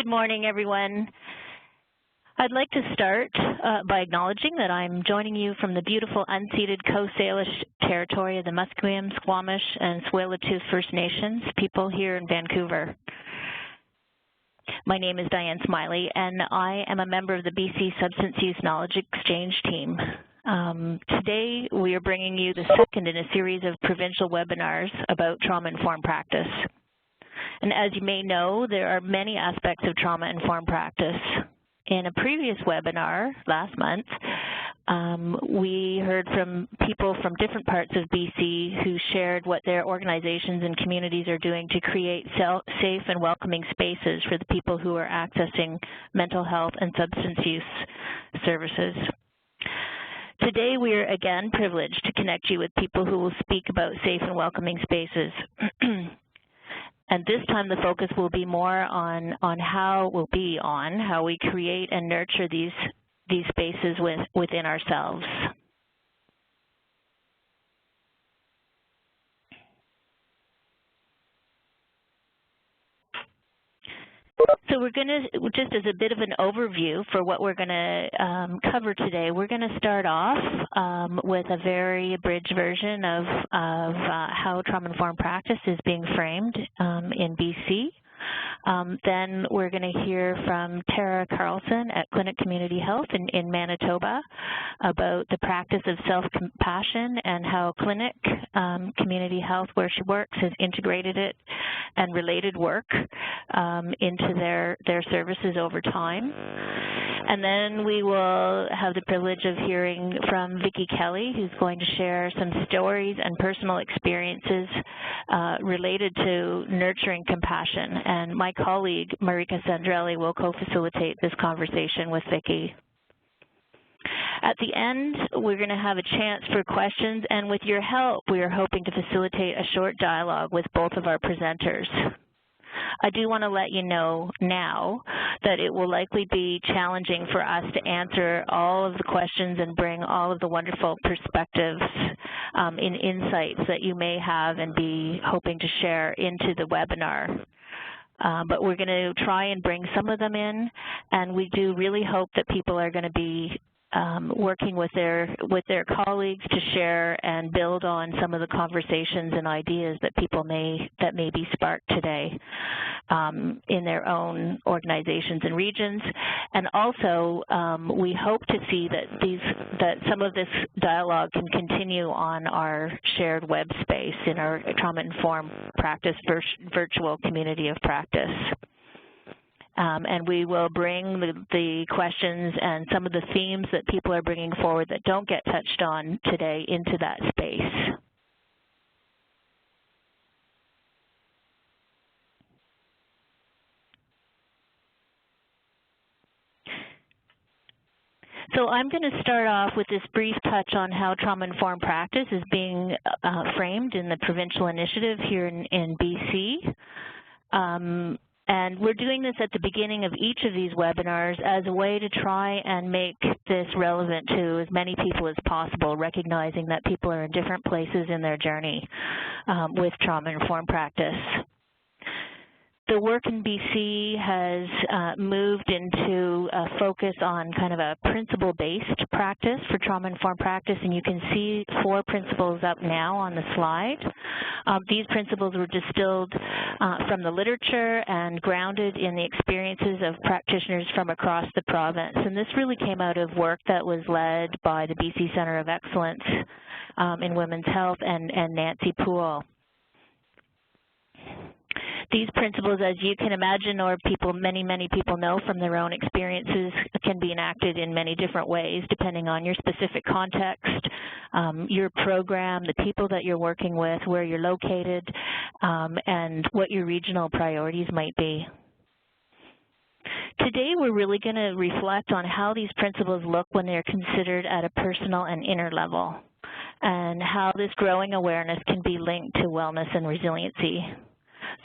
Good morning, everyone. I'd like to start by acknowledging that I'm joining you from the beautiful unceded Coast Salish territory of the Musqueam, Squamish, and Tsleil-Waututh First Nations people here in Vancouver. My name is Diane Smiley, and I am a member of the BC Substance Use Knowledge Exchange team. Today, we are bringing you the second in a series of provincial webinars about trauma-informed practice. And as you may know, there are many aspects of trauma-informed practice. In a previous webinar last month, we heard from people from different parts of BC who shared what their organizations and communities are doing to create safe and welcoming spaces for the people who are accessing mental health and substance use services. Today, we are again privileged to connect you with people who will speak about safe and welcoming spaces. And this time the focus will be more on how we create and nurture these spaces within ourselves. So we're going to, just as a bit of an overview for what we're going to cover today, we're going to start off with a very abridged version of how trauma-informed practice is being framed in BC. Then we're going to hear from Tara Carlson at Clinic Community Health in Manitoba about the practice of self-compassion and how Clinic Community Health, where she works, has integrated it and related work into their services over time. And then we will have the privilege of hearing from Vicki Kelly, who's going to share some stories and personal experiences related to nurturing compassion. And my colleague, Marika Sandrelli, will co-facilitate this conversation with Vicki. At the end, we're going to have a chance for questions, and with your help, we are hoping to facilitate a short dialogue with both of our presenters. I do want to let you know now that it will likely be challenging for us to answer all of the questions and bring all of the wonderful perspectives and insights that you may have and be hoping to share into the webinar. But we're going to try and bring some of them in, and we do really hope that people are going to be working with their colleagues to share and build on some of the conversations and ideas that may be sparked today in their own organizations and regions. And also, we hope to see that some of this dialogue can continue on our shared web space in our trauma-informed practice virtual community of practice. And we will bring the questions and some of the themes that people are bringing forward that don't get touched on today into that space. So I'm going to start off with this brief touch on how trauma-informed practice is being framed in the provincial initiative here in BC. And we're doing this at the beginning of each of these webinars as a way to try and make this relevant to as many people as possible, recognizing that people are in different places in their journey with trauma-informed practice. The work in BC has moved into a focus on kind of a principle-based practice for trauma-informed practice, and you can see 4 principles up now on the slide. These principles were distilled from the literature and grounded in the experiences of practitioners from across the province. And this really came out of work that was led by the BC Centre of Excellence in Women's Health and Nancy Poole. These principles, as you can imagine, or many people know from their own experiences, can be enacted in many different ways depending on your specific context, your program, the people that you're working with, where you're located, and what your regional priorities might be. Today, we're really going to reflect on how these principles look when they're considered at a personal and inner level, and how this growing awareness can be linked to wellness and resiliency.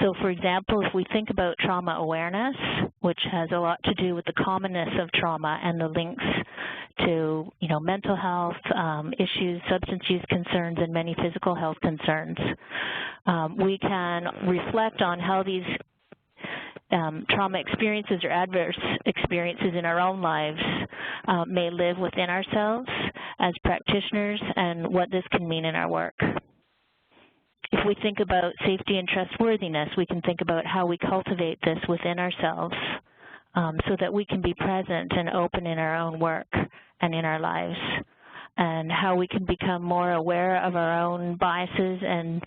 So, for example, if we think about trauma awareness, which has a lot to do with the commonness of trauma and the links to, mental health issues, substance use concerns, and many physical health concerns, we can reflect on how these trauma experiences or adverse experiences in our own lives may live within ourselves as practitioners, and what this can mean in our work. If we think about safety and trustworthiness, we can think about how we cultivate this within ourselves so that we can be present and open in our own work and in our lives, and how we can become more aware of our own biases and,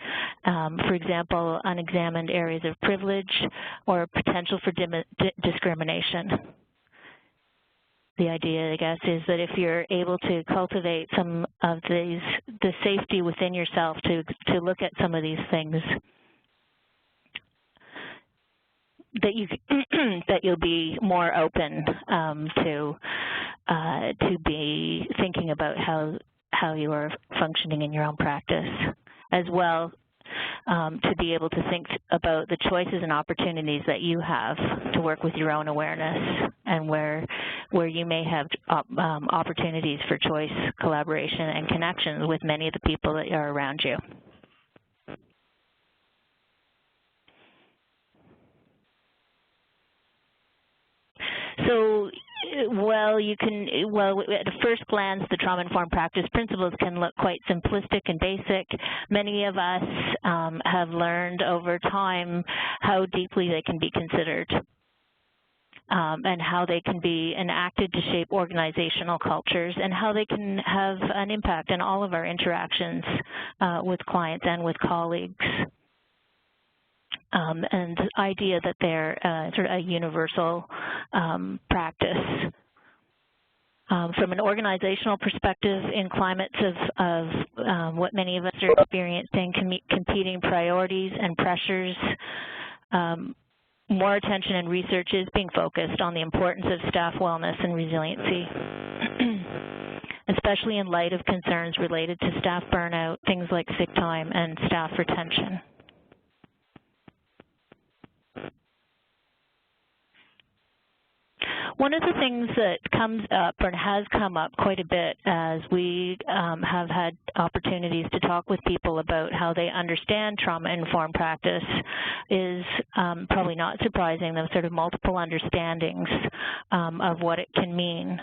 for example, unexamined areas of privilege or potential for discrimination. The idea, I guess, is that if you're able to cultivate some of the safety within yourself to look at some of these things, that you'll be more open to be thinking about how you are functioning in your own practice, as well to be able to think about the choices and opportunities that you have to work with your own awareness, and where you may have opportunities for choice, collaboration, and connections with many of the people that are around you. So, at a first glance, the trauma-informed practice principles can look quite simplistic and basic. Many of us have learned over time how deeply they can be considered and how they can be enacted to shape organizational cultures, and how they can have an impact on all of our interactions with clients and with colleagues. And the idea that they're sort of a universal practice. From an organizational perspective, in climates of what many of us are experiencing, competing priorities and pressures, more attention and research is being focused on the importance of staff wellness and resiliency, especially in light of concerns related to staff burnout, things like sick time, and staff retention. One of the things that comes up, or has come up quite a bit as we have had opportunities to talk with people about how they understand trauma-informed practice, is probably not surprising, those sort of multiple understandings of what it can mean.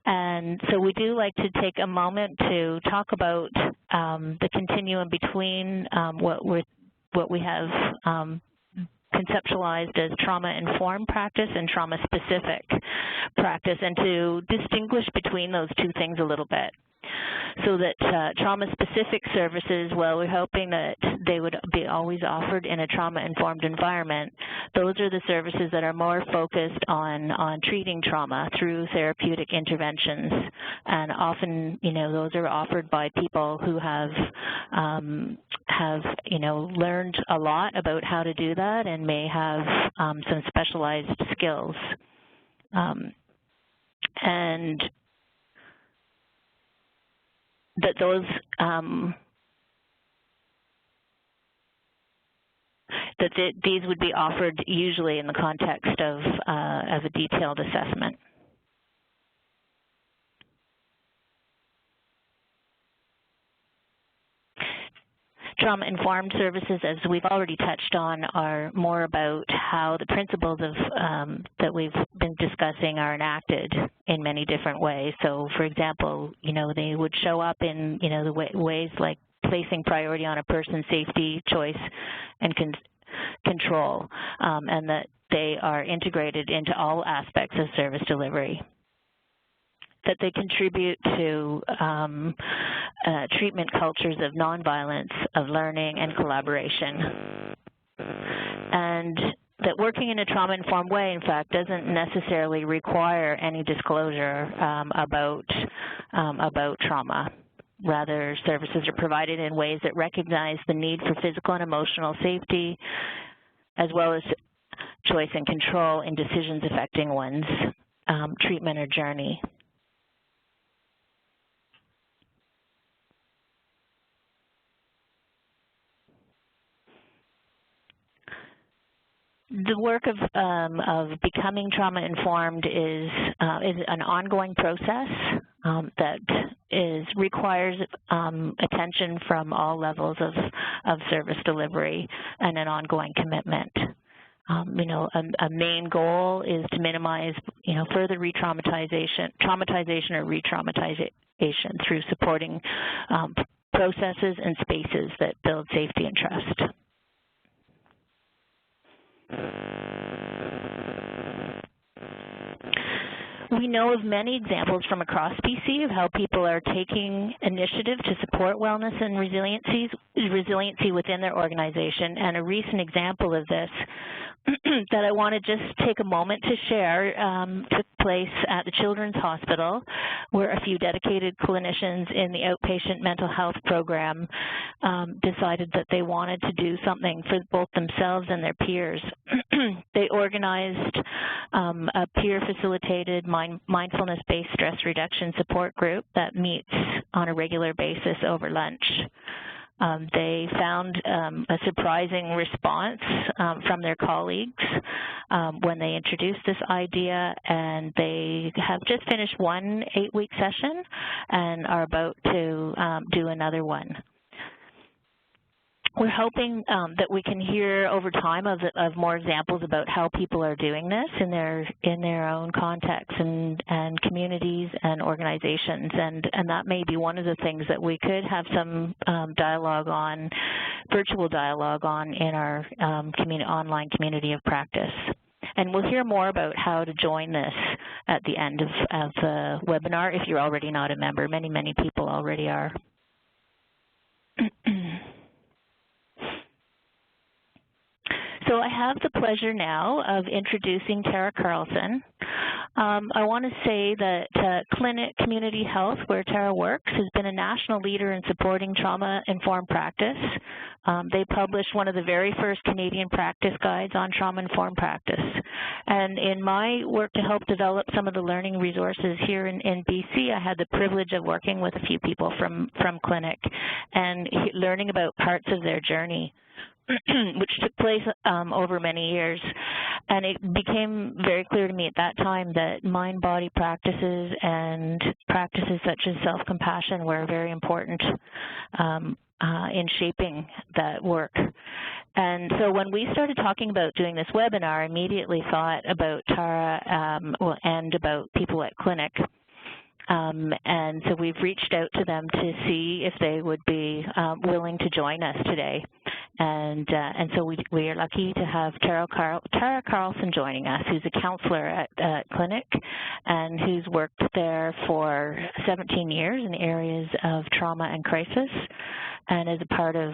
And so we do like to take a moment to talk about the continuum between what we have conceptualized as trauma-informed practice and trauma-specific practice, and to distinguish between those two things a little bit. So that trauma-specific services, well, we're hoping that they would be always offered in a trauma-informed environment. Those are the services that are more focused on treating trauma through therapeutic interventions, and often, those are offered by people who have learned a lot about how to do that and may have some specialized skills. And that those these would be offered usually in the context of a detailed assessment. Trauma-informed services, as we've already touched on, are more about how the principles of that we've been discussing are enacted in many different ways. So, for example, they would show up in the ways like placing priority on a person's safety, choice, and control, and that they are integrated into all aspects of service delivery. That they contribute to treatment cultures of nonviolence, of learning, and collaboration. And that working in a trauma-informed way, in fact, doesn't necessarily require any disclosure about trauma. Rather, services are provided in ways that recognize the need for physical and emotional safety, as well as choice and control in decisions affecting one's treatment or journey. The work of becoming trauma-informed is an ongoing process that requires attention from all levels of service delivery and an ongoing commitment. you know, a main goal is to minimize, you know, further traumatization or re-traumatization through supporting processes and spaces that build safety and trust. We know of many examples from across BC of how people are taking initiative to support wellness and resiliency within their organization. And a recent example of this that I want to just take a moment to share took place at the Children's Hospital, where a few dedicated clinicians in the outpatient mental health program decided that they wanted to do something for both themselves and their peers. They organized a peer-facilitated mindfulness-based stress reduction support group that meets on a regular basis over lunch. They found a surprising response from their colleagues when they introduced this idea, and they have just finished one 8-week session and are about to do another one. We're hoping that we can hear over time of more examples about how people are doing this in their own contexts and communities and organizations, and that may be one of the things that we could have some dialogue on, virtual dialogue on, in our online community of practice. And we'll hear more about how to join this at the end of the webinar if you're already not a member. Many people already are. So I have the pleasure now of introducing Tara Carlson. I want to say that Clinic Community Health, where Tara works, has been a national leader in supporting trauma-informed practice. They published one of the very first Canadian practice guides on trauma-informed practice. And in my work to help develop some of the learning resources here in BC, I had the privilege of working with a few people from Clinic and learning about parts of their journey, which took place over many years. And it became very clear to me at that time that mind-body practices and practices such as self-compassion were very important in shaping that work. And so when we started talking about doing this webinar, I immediately thought about Tara and about people at Clinic. And so we've reached out to them to see if they would be willing to join us today. And so we are lucky to have Tara Carlson joining us, who's a counselor at Clinic and who's worked there for 17 years in the areas of trauma and crisis. And as a part of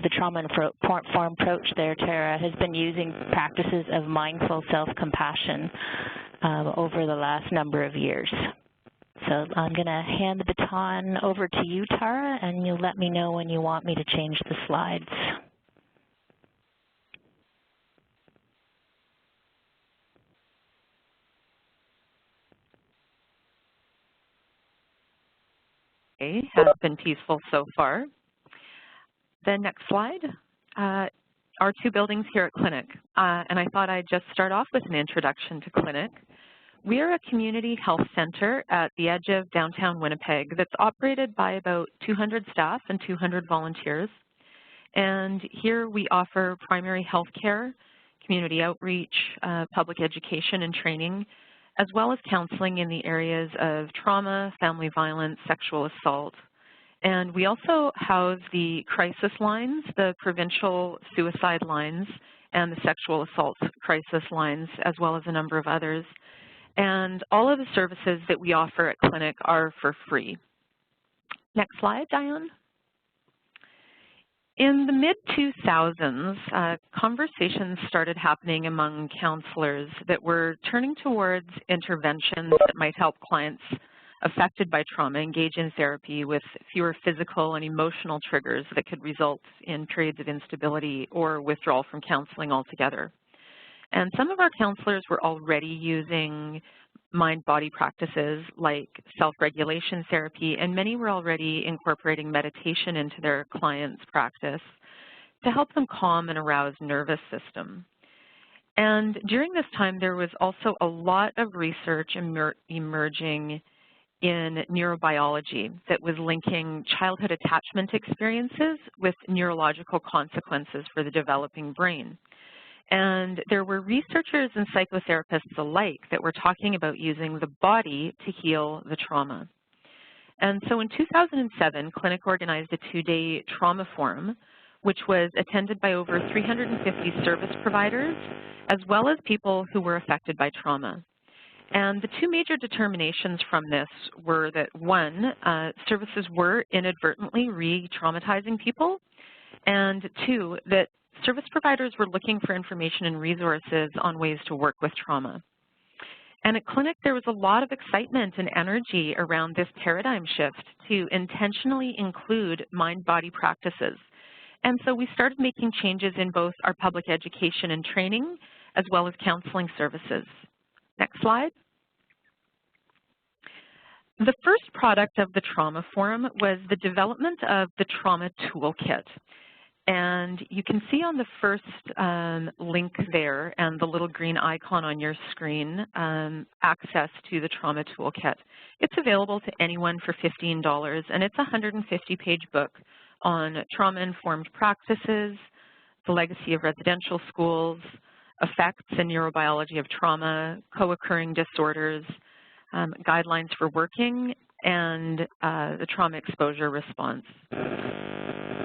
the trauma-informed approach there, Tara has been using practices of mindful self-compassion over the last number of years. So I'm going to hand the baton over to you, Tara, and you'll let me know when you want me to change the slides. Okay, has been peaceful so far. The next slide. Our two buildings here at Clinic, and I thought I'd just start off with an introduction to Clinic. We are a community health center at the edge of downtown Winnipeg that's operated by about 200 staff and 200 volunteers. And here we offer primary health care, community outreach, public education and training, as well as counseling in the areas of trauma, family violence, sexual assault. And we also house the crisis lines, the provincial suicide lines, and the sexual assault crisis lines, as well as a number of others. And all of the services that we offer at Clinic are for free. Next slide, Diane. In the mid-2000s, conversations started happening among counselors that were turning towards interventions that might help clients affected by trauma engage in therapy with fewer physical and emotional triggers that could result in periods of instability or withdrawal from counseling altogether. And some of our counselors were already using mind-body practices like self-regulation therapy, and many were already incorporating meditation into their clients' practice to help them calm and arouse nervous system. And during this time, there was also a lot of research emerging in neurobiology that was linking childhood attachment experiences with neurological consequences for the developing brain. And there were researchers and psychotherapists alike that were talking about using the body to heal the trauma. And so in 2007, Clinic organized a 2-day trauma forum, which was attended by over 350 service providers, as well as people who were affected by trauma. And the two major determinations from this were that, one, services were inadvertently re-traumatizing people, and two, that service providers were looking for information and resources on ways to work with trauma. And at Clinic, there was a lot of excitement and energy around this paradigm shift to intentionally include mind-body practices. And so we started making changes in both our public education and training, as well as counseling services. Next slide. The first product of the Trauma Forum was the development of the Trauma Toolkit. And you can see on the first link there and the little green icon on your screen, access to the Trauma Toolkit. It's available to anyone for $15, and it's a 150-page book on trauma-informed practices, the legacy of residential schools, effects and neurobiology of trauma, co-occurring disorders, guidelines for working, and the trauma exposure response.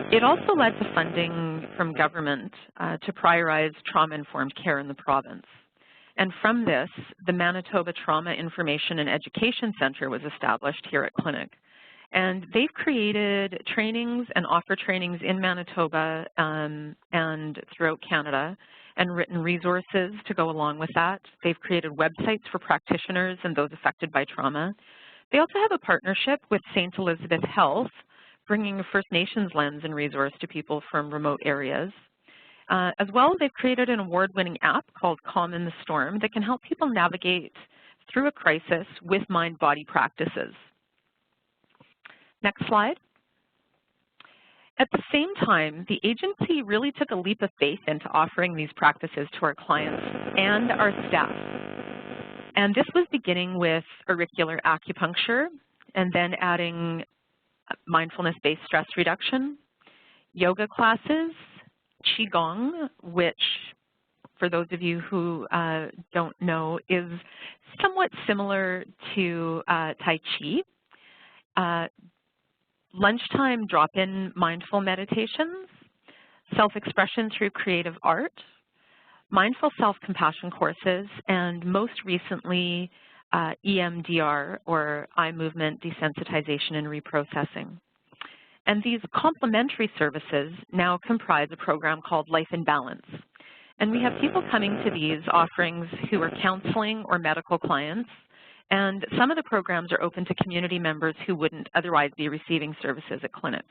It also led to funding from government to prioritize trauma-informed care in the province. And from this, the Manitoba Trauma Information and Education Centre was established here at Clinic. And they've created trainings and offer trainings in Manitoba and throughout Canada, and written resources to go along with that. They've created websites for practitioners and those affected by trauma. They also have a partnership with St. Elizabeth Health, bringing a First Nations lens and resource to people from remote areas. As well, they've created an award-winning app called Calm in the Storm that can help people navigate through a crisis with mind-body practices. Next slide. At the same time, the agency really took a leap of faith into offering these practices to our clients and our staff. And this was beginning with auricular acupuncture and then adding mindfulness-based stress reduction, yoga classes, Qigong, which, for those of you who don't know, is somewhat similar to Tai Chi, lunchtime drop-in mindful meditations, self-expression through creative art, mindful self-compassion courses, and most recently, EMDR, or eye movement desensitization and reprocessing. And these complementary services now comprise a program called Life in Balance. And we have people coming to these offerings who are counseling or medical clients, and some of the programs are open to community members who wouldn't otherwise be receiving services at Clinic.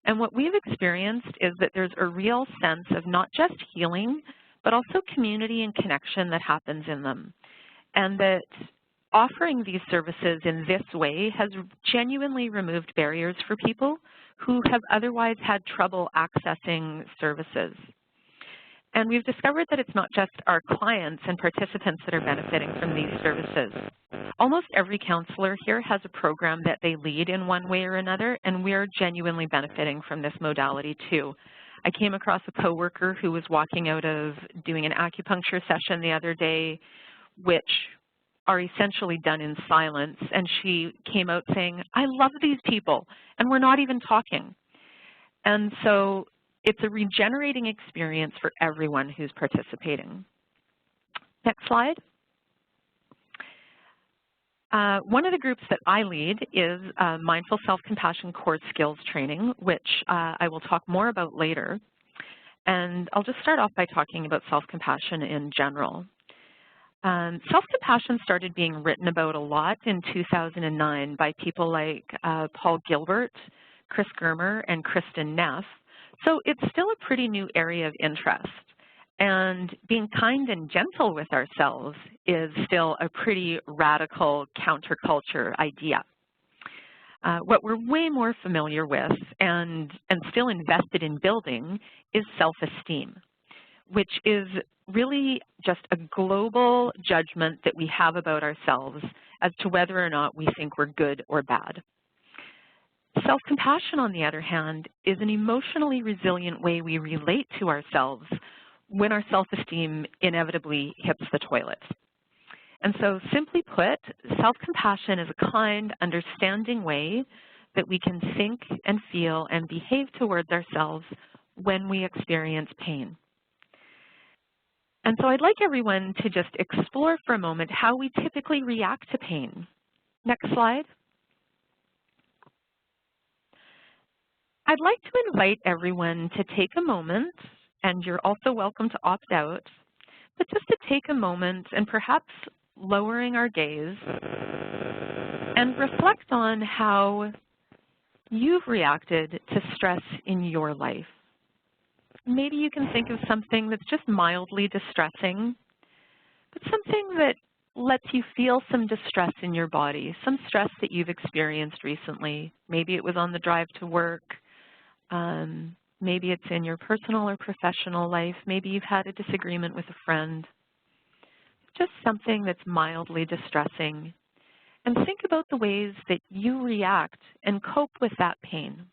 And what we've experienced is that there's a real sense of not just healing, but also community and connection that happens in them. And that offering these services in this way has genuinely removed barriers for people who have otherwise had trouble accessing services. And we've discovered that it's not just our clients and participants that are benefiting from these services. Almost every counselor here has a program that they lead in one way or another, and we're genuinely benefiting from this modality too. I came across a coworker who was walking out of doing an acupuncture session the other day, which are essentially done in silence, and she came out saying, "I love these people," and we're not even talking. And so it's a regenerating experience for everyone who's participating. Next slide. One of the groups that I lead is Mindful Self-Compassion Core Skills Training, which I will talk more about later. And I'll just start off by talking about self-compassion in general. Self-compassion started being written about a lot in 2009 by people like Paul Gilbert, Chris Germer, and Kristen Neff. So it's still a pretty new area of interest. And being kind and gentle with ourselves is still a pretty radical counterculture idea. What we're way more familiar with and still invested in building is self-esteem, which is really just a global judgment that we have about ourselves as to whether or not we think we're good or bad. Self-compassion, on the other hand, is an emotionally resilient way we relate to ourselves when our self-esteem inevitably hits the toilet. And so, simply put, self-compassion is a kind, understanding way that we can think and feel and behave towards ourselves when we experience pain. And so I'd like everyone to just explore for a moment how we typically react to pain. Next slide. I'd like to invite everyone to take a moment, and you're also welcome to opt out, but just to take a moment and perhaps lowering our gaze and reflect on how you've reacted to stress in your life. Maybe you can think of something that's just mildly distressing, but something that lets you feel some distress in your body, some stress that you've experienced recently. Maybe it was on the drive to work. Maybe it's in your personal or professional life. Maybe you've had a disagreement with a friend. Just something that's mildly distressing. And think about the ways that you react and cope with that pain.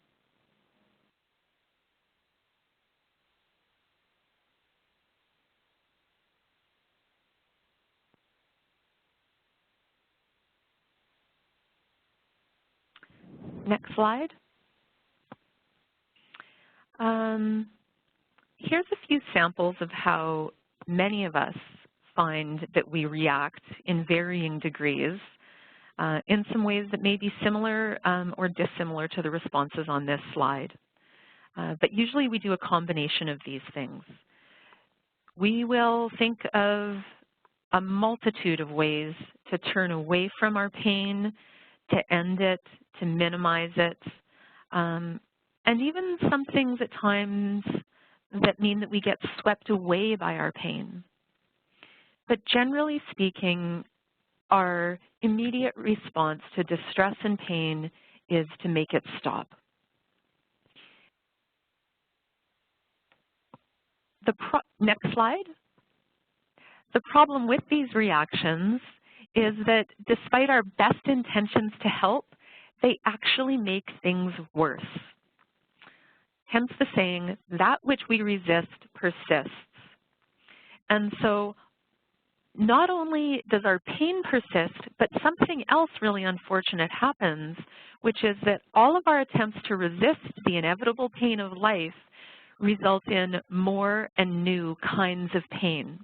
Next slide. Here's a few samples of how many of us find that we react in varying degrees, in some ways that may be similar or dissimilar to the responses on this slide. But usually we do a combination of these things. We will think of a multitude of ways to turn away from our pain, to end it, to minimize it, and even some things at times that mean that we get swept away by our pain. But generally speaking, our immediate response to distress and pain is to make it stop. Next slide. The problem with these reactions is that despite our best intentions to help, they actually make things worse. Hence the saying, that which we resist persists. And so not only does our pain persist, but something else really unfortunate happens, which is that all of our attempts to resist the inevitable pain of life result in more and new kinds of pain.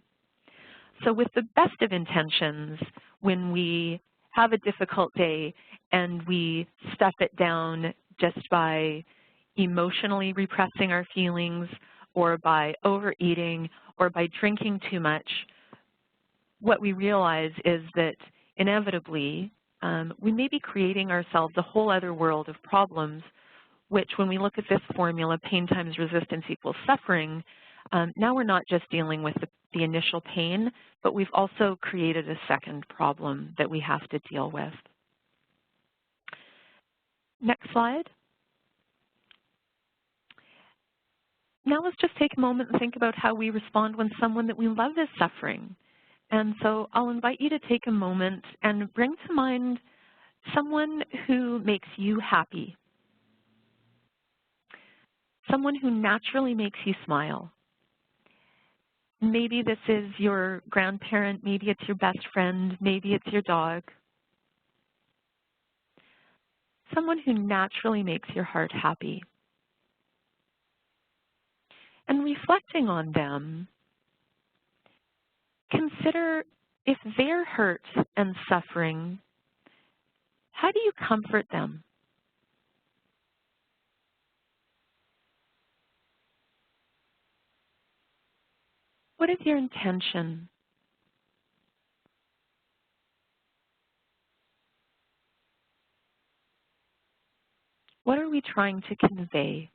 So with the best of intentions, when we have a difficult day and we stuff it down just by emotionally repressing our feelings or by overeating or by drinking too much, what we realize is that inevitably we may be creating ourselves a whole other world of problems, which when we look at this formula, pain times resistance equals suffering, now we're not just dealing with the initial pain, but we've also created a second problem that we have to deal with. Next slide. Now let's just take a moment and think about how we respond when someone that we love is suffering. And so I'll invite you to take a moment and bring to mind someone who makes you happy, someone who naturally makes you smile. Maybe this is your grandparent, maybe it's your best friend, maybe it's your dog. Someone who naturally makes your heart happy. And reflecting on them, consider if they're hurt and suffering, how do you comfort them? What is your intention? What are we trying to convey?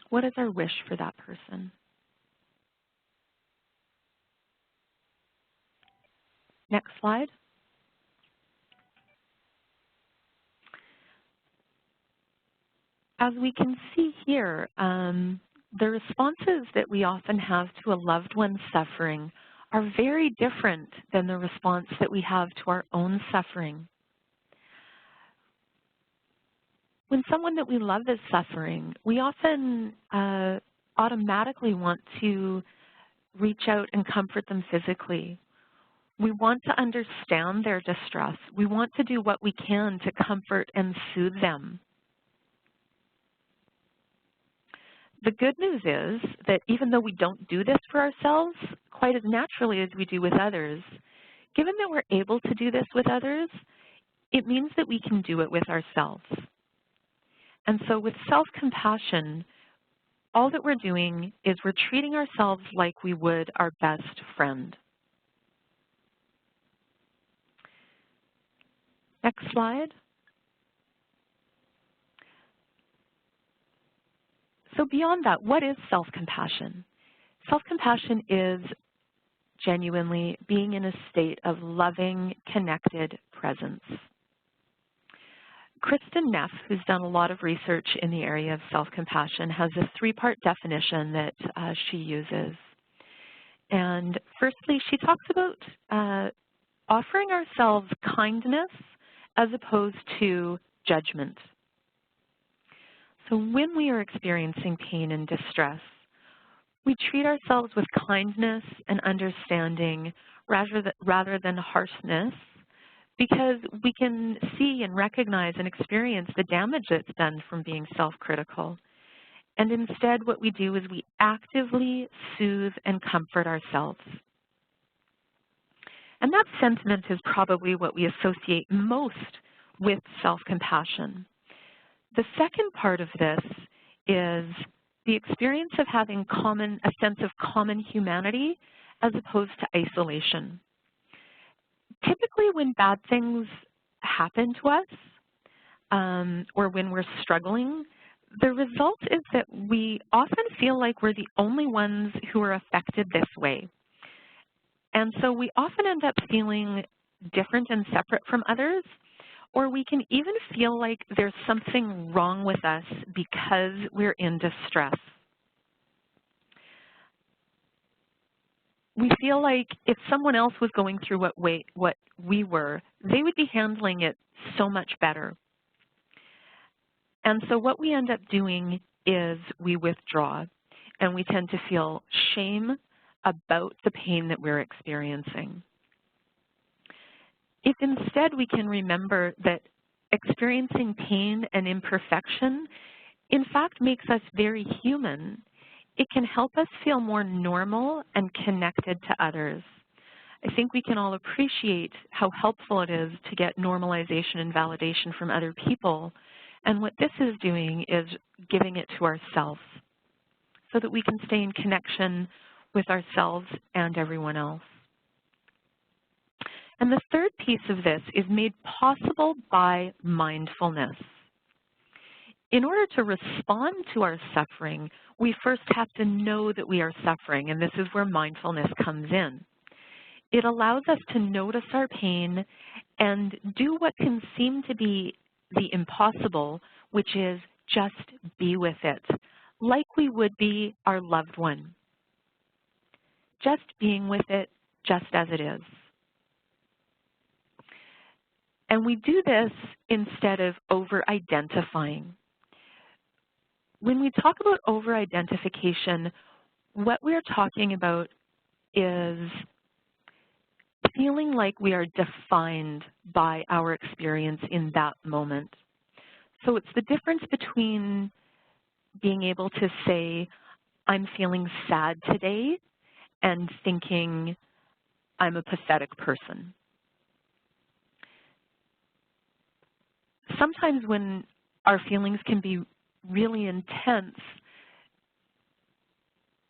What is our wish for that person? Next slide. as we can see here, the responses that we often have to a loved one's suffering are very different than the response that we have to our own suffering. When someone that we love is suffering, we often automatically want to reach out and comfort them physically. We want to understand their distress. We want to do what we can to comfort and soothe them. The good news is that even though we don't do this for ourselves quite as naturally as we do with others, given that we're able to do this with others, it means that we can do it with ourselves. And so with self-compassion, all that we're doing is we're treating ourselves like we would our best friend. Next slide. So beyond that, what is self-compassion? Self-compassion is genuinely being in a state of loving, connected presence. Kristin Neff, who's done a lot of research in the area of self-compassion, has a three-part definition that she uses. And firstly, she talks about offering ourselves kindness as opposed to judgment. So when we are experiencing pain and distress, we treat ourselves with kindness and understanding rather than harshness, because we can see and recognize and experience the damage that's done from being self-critical. And instead, what we do is we actively soothe and comfort ourselves. And that sentiment is probably what we associate most with self-compassion. The second part of this is the experience of having a sense of common humanity as opposed to isolation. Typically when bad things happen to us or when we're struggling, the result is that we often feel like we're the only ones who are affected this way. And so we often end up feeling different and separate from others, or we can even feel like there's something wrong with us because we're in distress. We feel like if someone else was going through what we were, they would be handling it so much better. And so what we end up doing is we withdraw, and we tend to feel shame about the pain that we're experiencing. If instead we can remember that experiencing pain and imperfection in fact makes us very human, it can help us feel more normal and connected to others. I think we can all appreciate how helpful it is to get normalization and validation from other people. And what this is doing is giving it to ourselves so that we can stay in connection with ourselves and everyone else. And the third piece of this is made possible by mindfulness. In order to respond to our suffering, we first have to know that we are suffering, and this is where mindfulness comes in. It allows us to notice our pain and do what can seem to be the impossible, which is just be with it, like we would be our loved one. Just being with it just as it is. And we do this instead of over-identifying. When we talk about over-identification, what we're talking about is feeling like we are defined by our experience in that moment. So it's the difference between being able to say, I'm feeling sad today, and thinking, I'm a pathetic person. Sometimes when our feelings can be really intense,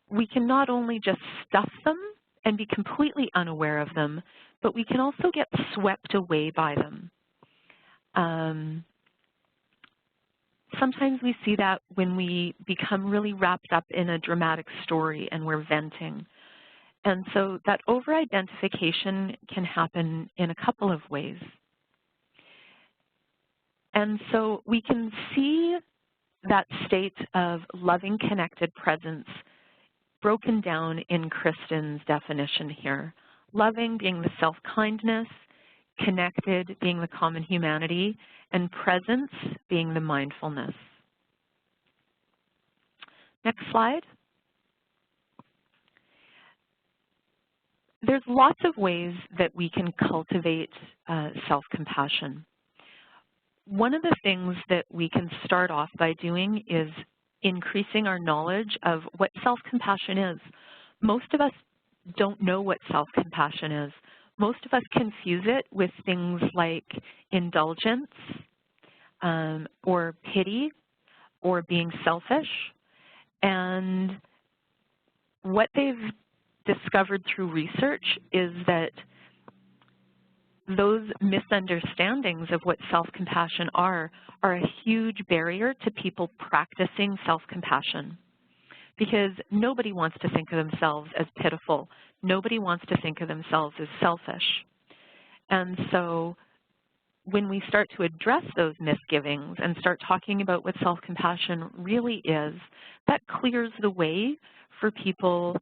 we can not only just stuff them and be completely unaware of them, but we can also get swept away by them. Sometimes we see that when we become really wrapped up in a dramatic story and we're venting. And so that over-identification can happen in a couple of ways. And so we can see that state of loving, connected presence broken down in Kristen's definition here. Loving being the self-kindness, connected being the common humanity, and presence being the mindfulness. Next slide. There's lots of ways that we can cultivate self-compassion. One of the things that we can start off by doing is increasing our knowledge of what self-compassion is. Most of us don't know what self-compassion is. Most of us confuse it with things like indulgence or pity or being selfish. And what they've discovered through research is that those misunderstandings of what self-compassion are a huge barrier to people practicing self-compassion, because nobody wants to think of themselves as pitiful. Nobody wants to think of themselves as selfish. And so when we start to address those misgivings and start talking about what self-compassion really is, that clears the way for people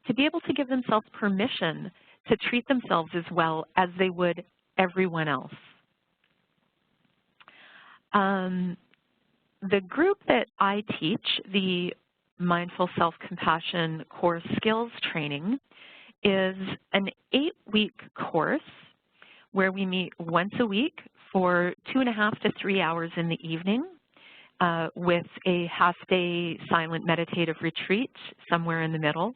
to be able to give themselves permission to treat themselves as well as they would everyone else. The group that I teach, the Mindful Self-Compassion Core Skills Training, is an 8-week course where we meet once a week for 2.5 to 3 hours in the evening with a half-day silent meditative retreat somewhere in the middle.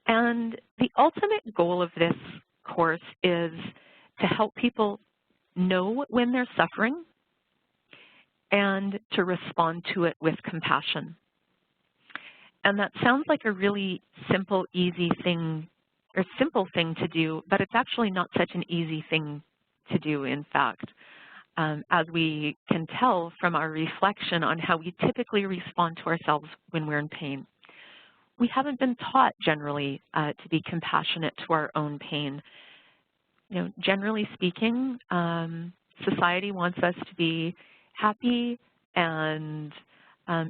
And the ultimate goal of this course is to help people know when they're suffering and to respond to it with compassion. And that sounds like a really simple, easy thing, or simple thing to do, but it's actually not such an easy thing to do, in fact, as we can tell from our reflection on how we typically respond to ourselves when we're in pain. We haven't been taught generally to be compassionate to our own pain. You know, generally speaking, society wants us to be happy, and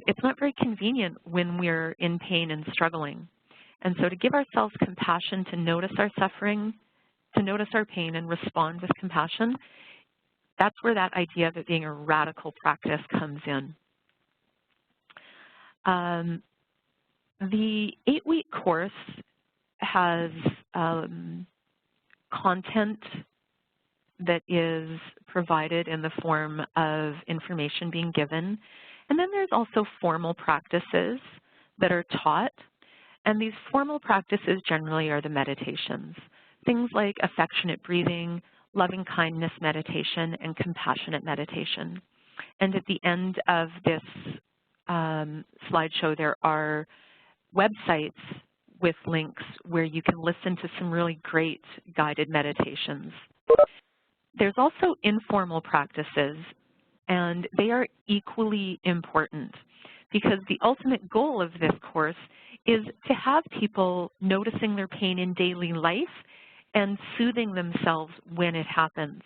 it's not very convenient when we're in pain and struggling. And so to give ourselves compassion, to notice our suffering, to notice our pain and respond with compassion, that's where that idea of it being a radical practice comes in. The 8-week course has content that is provided in the form of information being given. And then there's also formal practices that are taught. And these formal practices generally are the meditations, things like affectionate breathing, loving kindness meditation, and compassionate meditation. And at the end of this slideshow, there are websites with links where you can listen to some really great guided meditations. There's also informal practices, and they are equally important because the ultimate goal of this course is to have people noticing their pain in daily life and soothing themselves when it happens.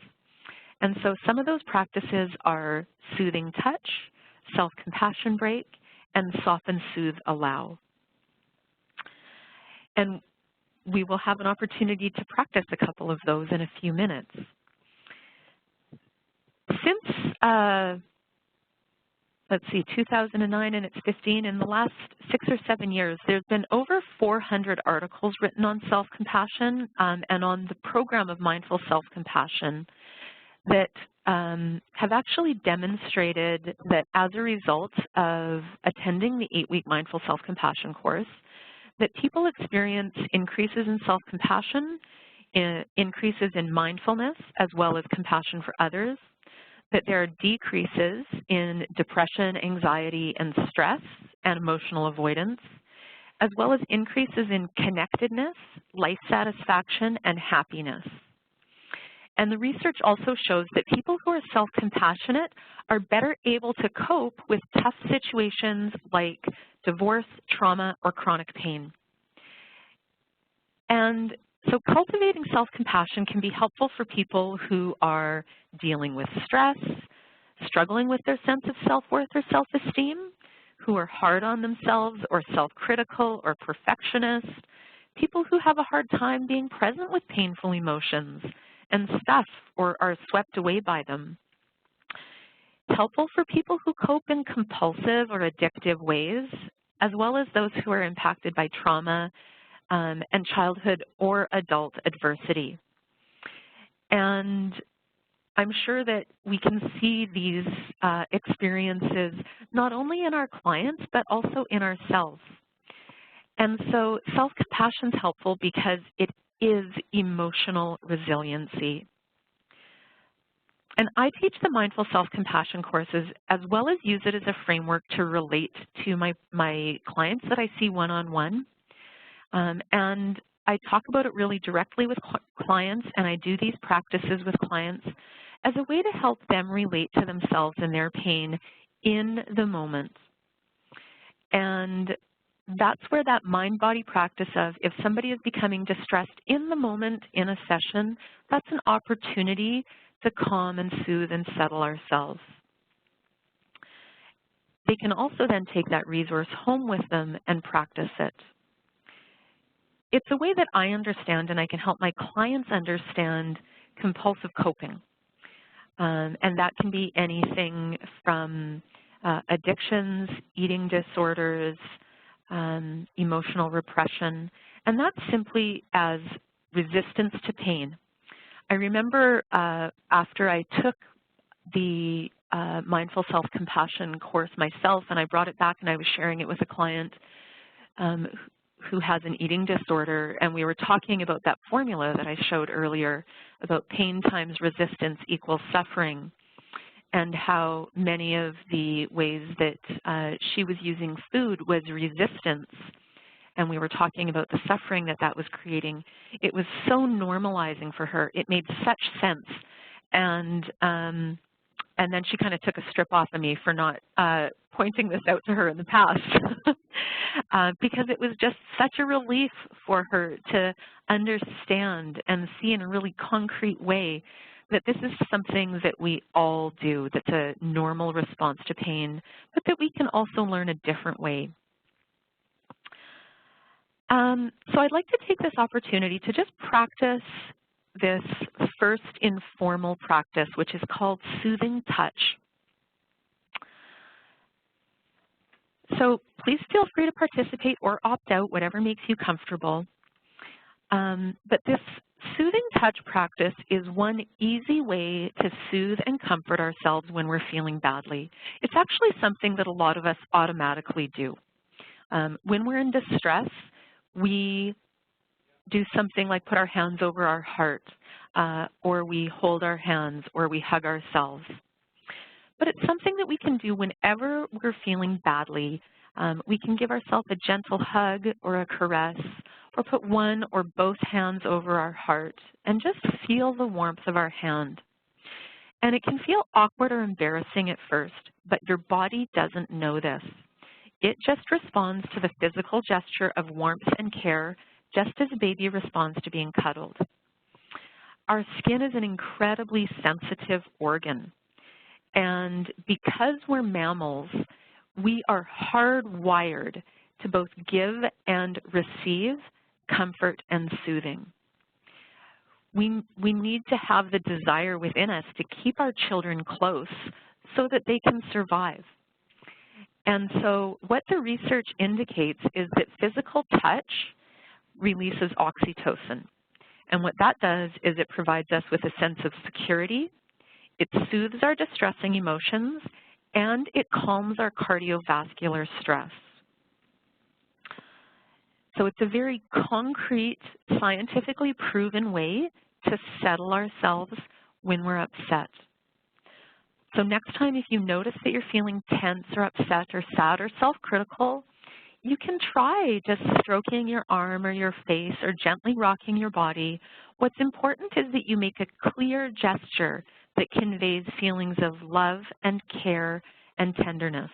And so some of those practices are soothing touch, self-compassion break, and soften, soothe, allow. And we will have an opportunity to practice a couple of those in a few minutes. Since, let's see, 2009 and it's 15, in the last 6 or 7 years, there's been over 400 articles written on self-compassion and on the program of mindful self-compassion that have actually demonstrated that as a result of attending the 8-week mindful self-compassion course, that people experience increases in self-compassion, increases in mindfulness, as well as compassion for others, that there are decreases in depression, anxiety, and stress, and emotional avoidance, as well as increases in connectedness, life satisfaction, and happiness. And the research also shows that people who are self-compassionate are better able to cope with tough situations like divorce, trauma, or chronic pain. And so cultivating self-compassion can be helpful for people who are dealing with stress, struggling with their sense of self-worth or self-esteem, who are hard on themselves or self-critical or perfectionist, people who have a hard time being present with painful emotions and stuff or are swept away by them. It's helpful for people who cope in compulsive or addictive ways, as well as those who are impacted by trauma and childhood or adult adversity. And I'm sure that we can see these experiences not only in our clients, but also in ourselves. And so self-compassion is helpful because it is emotional resiliency. And I teach the Mindful Self-Compassion courses as well as use it as a framework to relate to my clients that I see one-on-one. And I talk about it really directly with clients, and I do these practices with clients as a way to help them relate to themselves and their pain in the moment. And that's where that mind-body practice of if somebody is becoming distressed in the moment in a session, that's an opportunity to calm and soothe and settle ourselves. They can also then take that resource home with them and practice it. It's a way that I understand and I can help my clients understand compulsive coping. And that can be anything from addictions, eating disorders, emotional repression, and that's simply as resistance to pain. I remember after I took the Mindful Self-Compassion course myself, and I brought it back and I was sharing it with a client who has an eating disorder, and we were talking about that formula that I showed earlier about pain times resistance equals suffering, and how many of the ways that she was using food was resistance, and we were talking about the suffering that that was creating. It was so normalizing for her. It made such sense. And then she kind of took a strip off of me for not pointing this out to her in the past because it was just such a relief for her to understand and see in a really concrete way that this is something that we all do, that's a normal response to pain, but that we can also learn a different way. So I'd like to take this opportunity to just practice this first informal practice, which is called soothing touch. So please feel free to participate or opt out, whatever makes you comfortable. But this soothing touch practice is one easy way to soothe and comfort ourselves when we're feeling badly. It's actually something that a lot of us automatically do. When we're in distress, we do something like put our hands over our heart, or we hold our hands, or we hug ourselves. But it's something that we can do whenever we're feeling badly. We can give ourselves a gentle hug or a caress, or put one or both hands over our heart and just feel the warmth of our hand. And it can feel awkward or embarrassing at first, but your body doesn't know this. It just responds to the physical gesture of warmth and care, just as a baby responds to being cuddled. Our skin is an incredibly sensitive organ. And because we're mammals, we are hardwired to both give and receive comfort and soothing. We need to have the desire within us to keep our children close so that they can survive. And so what the research indicates is that physical touch releases oxytocin. And what that does is it provides us with a sense of security, it soothes our distressing emotions, and it calms our cardiovascular stress. So it's a very concrete, scientifically proven way to settle ourselves when we're upset. So next time if you notice that you're feeling tense or upset or sad or self-critical, you can try just stroking your arm or your face or gently rocking your body. What's important is that you make a clear gesture that conveys feelings of love and care and tenderness.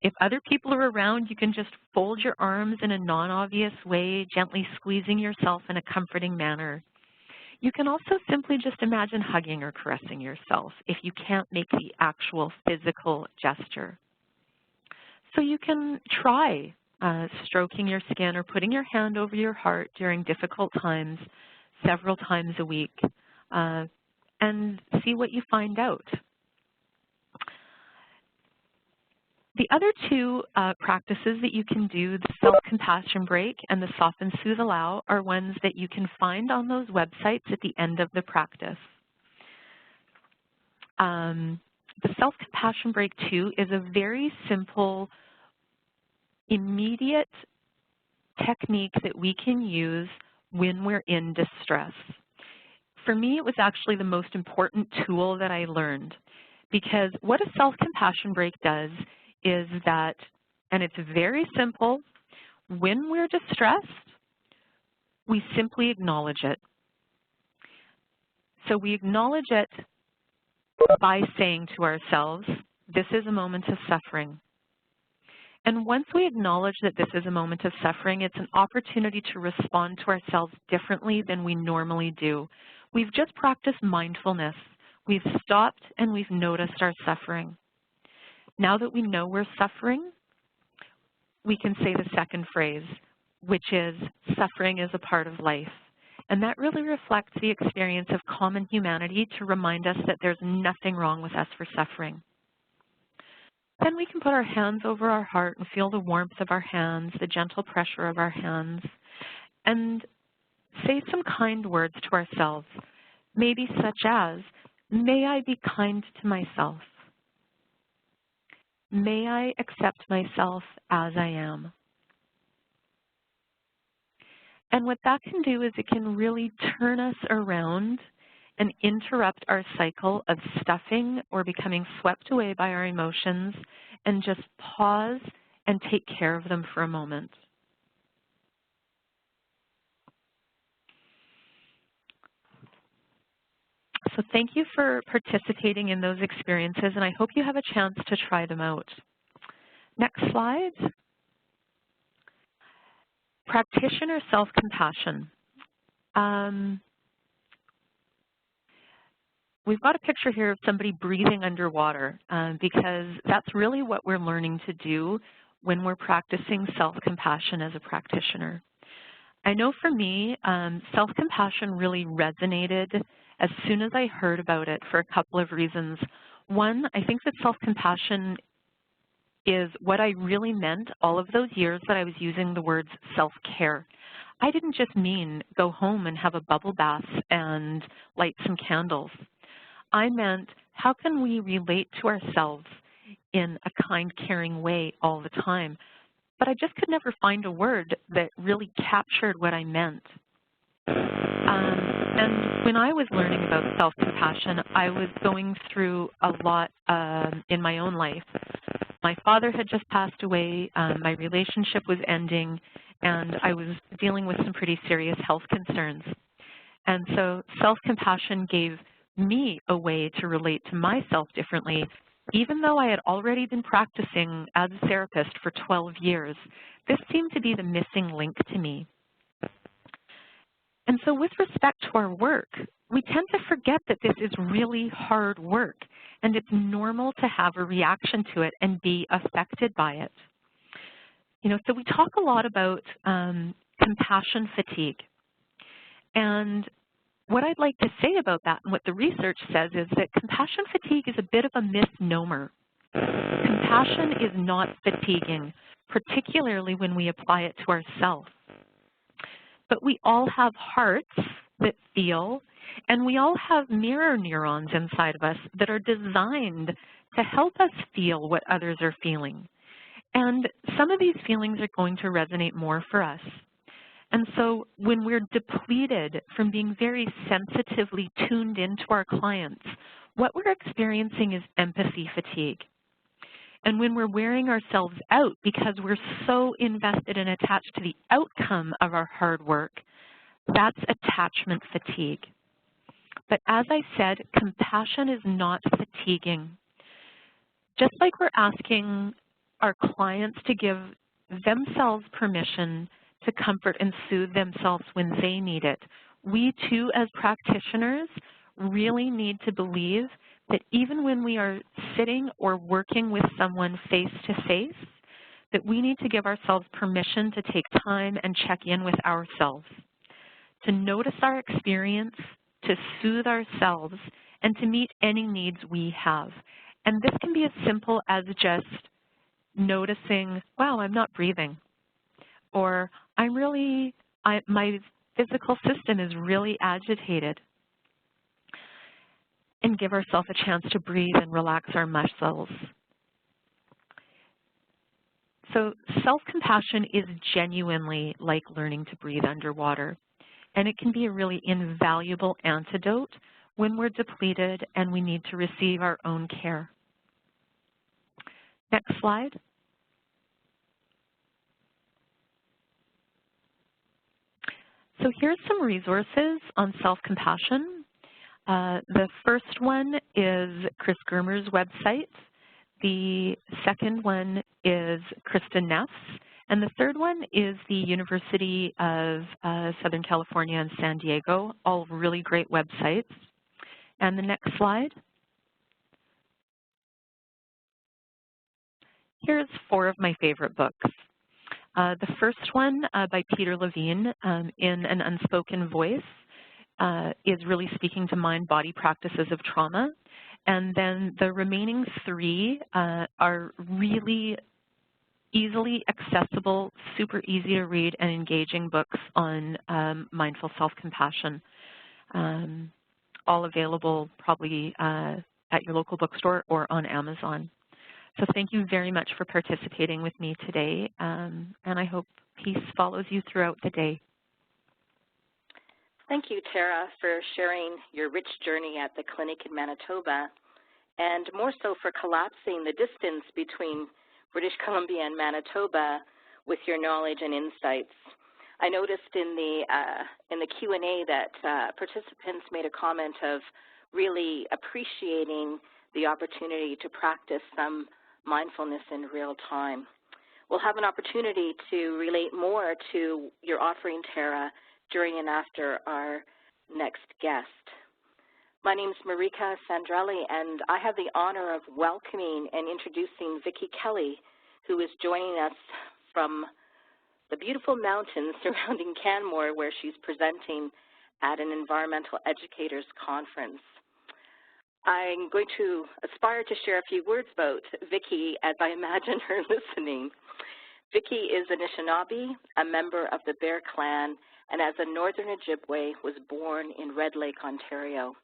If other people are around, you can just fold your arms in a non-obvious way, gently squeezing yourself in a comforting manner. You can also simply just imagine hugging or caressing yourself if you can't make the actual physical gesture. So you can try stroking your skin or putting your hand over your heart during difficult times several times a week and see what you find out. The other two practices that you can do, the self-compassion break and the soften, soothe, allow, are ones that you can find on those websites at the end of the practice. The self-compassion break 2 is a very simple, immediate technique that we can use when we're in distress. For me, it was actually the most important tool that I learned, because what a self-compassion break does is that, and it's very simple, when we're distressed, we simply acknowledge it. So we acknowledge it by saying to ourselves, this is a moment of suffering. And once we acknowledge that this is a moment of suffering, it's an opportunity to respond to ourselves differently than we normally do. We've just practiced mindfulness. We've stopped and we've noticed our suffering. Now that we know we're suffering, we can say the second phrase, which is, suffering is a part of life. And that really reflects the experience of common humanity to remind us that there's nothing wrong with us for suffering. Then we can put our hands over our heart and feel the warmth of our hands, the gentle pressure of our hands, and say some kind words to ourselves, maybe such as, may I be kind to myself. May I accept myself as I am. And what that can do is it can really turn us around and interrupt our cycle of stuffing or becoming swept away by our emotions and just pause and take care of them for a moment. So thank you for participating in those experiences, and I hope you have a chance to try them out. Next slide. Practitioner self-compassion. We've got a picture here of somebody breathing underwater because that's really what we're learning to do when we're practicing self-compassion as a practitioner. I know for me, self-compassion really resonated as soon as I heard about it for a couple of reasons. One, I think that self-compassion is what I really meant all of those years that I was using the words self-care. I didn't just mean go home and have a bubble bath and light some candles. I meant, how can we relate to ourselves in a kind, caring way all the time? But I just could never find a word that really captured what I meant. And when I was learning about self-compassion, I was going through a lot in my own life. My father had just passed away, my relationship was ending, and I was dealing with some pretty serious health concerns. And so self-compassion gave me a way to relate to myself differently, even though I had already been practicing as a therapist for 12 years. This seemed to be the missing link to me. And so with respect to our work, we tend to forget that this is really hard work, and it's normal to have a reaction to it and be affected by it. You know, so we talk a lot about compassion fatigue. And what I'd like to say about that and what the research says is that compassion fatigue is a bit of a misnomer. Compassion is not fatiguing, particularly when we apply it to ourselves. But we all have hearts that feel, and we all have mirror neurons inside of us that are designed to help us feel what others are feeling. And some of these feelings are going to resonate more for us. And so when we're depleted from being very sensitively tuned into our clients, what we're experiencing is empathy fatigue. And when we're wearing ourselves out because we're so invested and attached to the outcome of our hard work, that's attachment fatigue. But as I said, compassion is not fatiguing. Just like we're asking our clients to give themselves permission to comfort and soothe themselves when they need it, we too as practitioners really need to believe that even when we are sitting or working with someone face to face, that we need to give ourselves permission to take time and check in with ourselves, to notice our experience, to soothe ourselves, and to meet any needs we have. And this can be as simple as just noticing, wow, I'm not breathing, or my physical system is really agitated, and give ourselves a chance to breathe and relax our muscles. So self-compassion is genuinely like learning to breathe underwater, and it can be a really invaluable antidote when we're depleted and we need to receive our own care. Next slide. So here's some resources on self-compassion. The first one is Chris Germer's website. The second one is Kristen Neff's. And the third one is the University of Southern California in San Diego, all really great websites. And the next slide. Here's 4 of my favorite books. The first one by Peter Levine, In an Unspoken Voice, is really speaking to mind-body practices of trauma. And then the remaining 3 are really easily accessible, super easy to read and engaging books on mindful self-compassion, all available probably at your local bookstore or on Amazon. So thank you very much for participating with me today, and I hope peace follows you throughout the day. Thank you, Tara, for sharing your rich journey at the clinic in Manitoba, and more so for collapsing the distance between British Columbia and Manitoba with your knowledge and insights. I noticed in the Q&A that participants made a comment of really appreciating the opportunity to practice some mindfulness in real time. We'll have an opportunity to relate more to your offering, Tara, during and after our next guest. My name is Marika Sandrelli, and I have the honor of welcoming and introducing Vicki Kelly, who is joining us from the beautiful mountains surrounding Canmore, where she's presenting at an environmental educators conference. I'm going to aspire to share a few words about Vicki as I imagine her listening. Vicki is Anishinaabe, a member of the Bear Clan, and as a Northern Ojibwe was born in Red Lake, Ontario.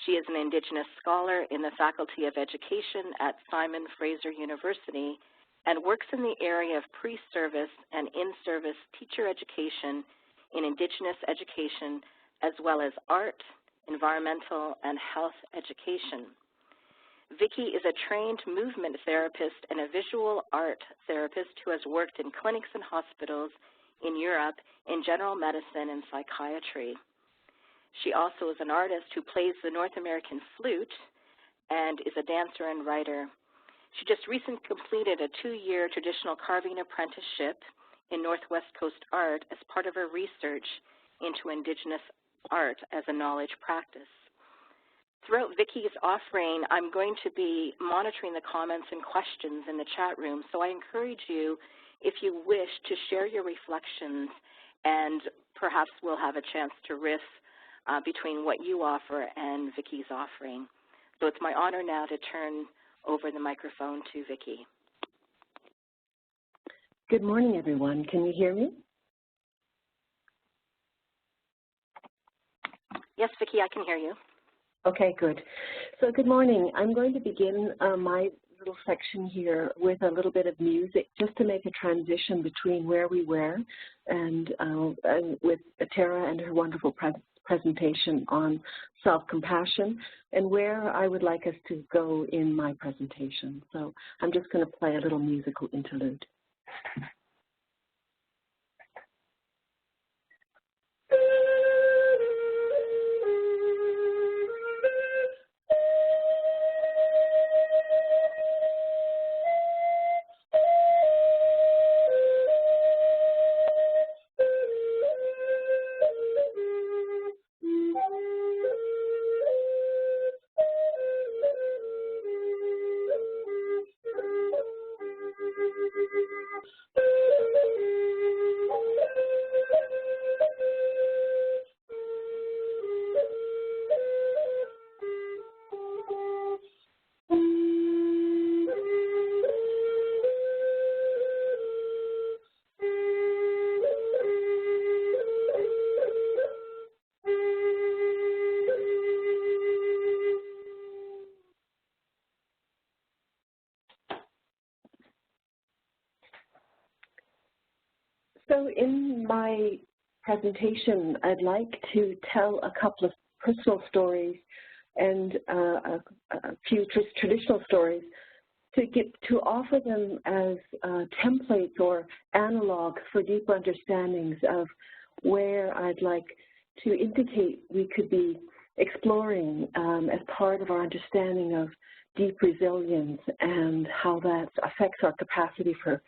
She is an Indigenous scholar in the Faculty of Education at Simon Fraser University and works in the area of pre-service and in-service teacher education in Indigenous education, as well as art, environmental, and health education. Vicki is a trained movement therapist and a visual art therapist who has worked in clinics and hospitals in Europe in general medicine and psychiatry. She also is an artist who plays the North American flute and is a dancer and writer. She just recently completed a 2-year traditional carving apprenticeship in Northwest Coast Art as part of her research into Indigenous art as a knowledge practice. Throughout Vicki's offering, I'm going to be monitoring the comments and questions in the chat room, so I encourage you, if you wish, to share your reflections, and perhaps we'll have a chance to riff between what you offer and Vicki's offering. So it's my honor now to turn over the microphone to Vicki. Good morning, everyone. Can you hear me? Yes, Vicki, I can hear you. Okay, good. So good morning. I'm going to begin my little section here with a little bit of music just to make a transition between where we were and with Tara and her wonderful presentation on self-compassion and where I would like us to go in my presentation. So I'm just going to play a little musical interlude. So in my presentation, I'd like to tell a couple of personal stories and a few traditional stories to offer them as templates or analogs for deeper understandings of where I'd like to indicate we could be exploring as part of our understanding of deep resilience and how that affects our capacity for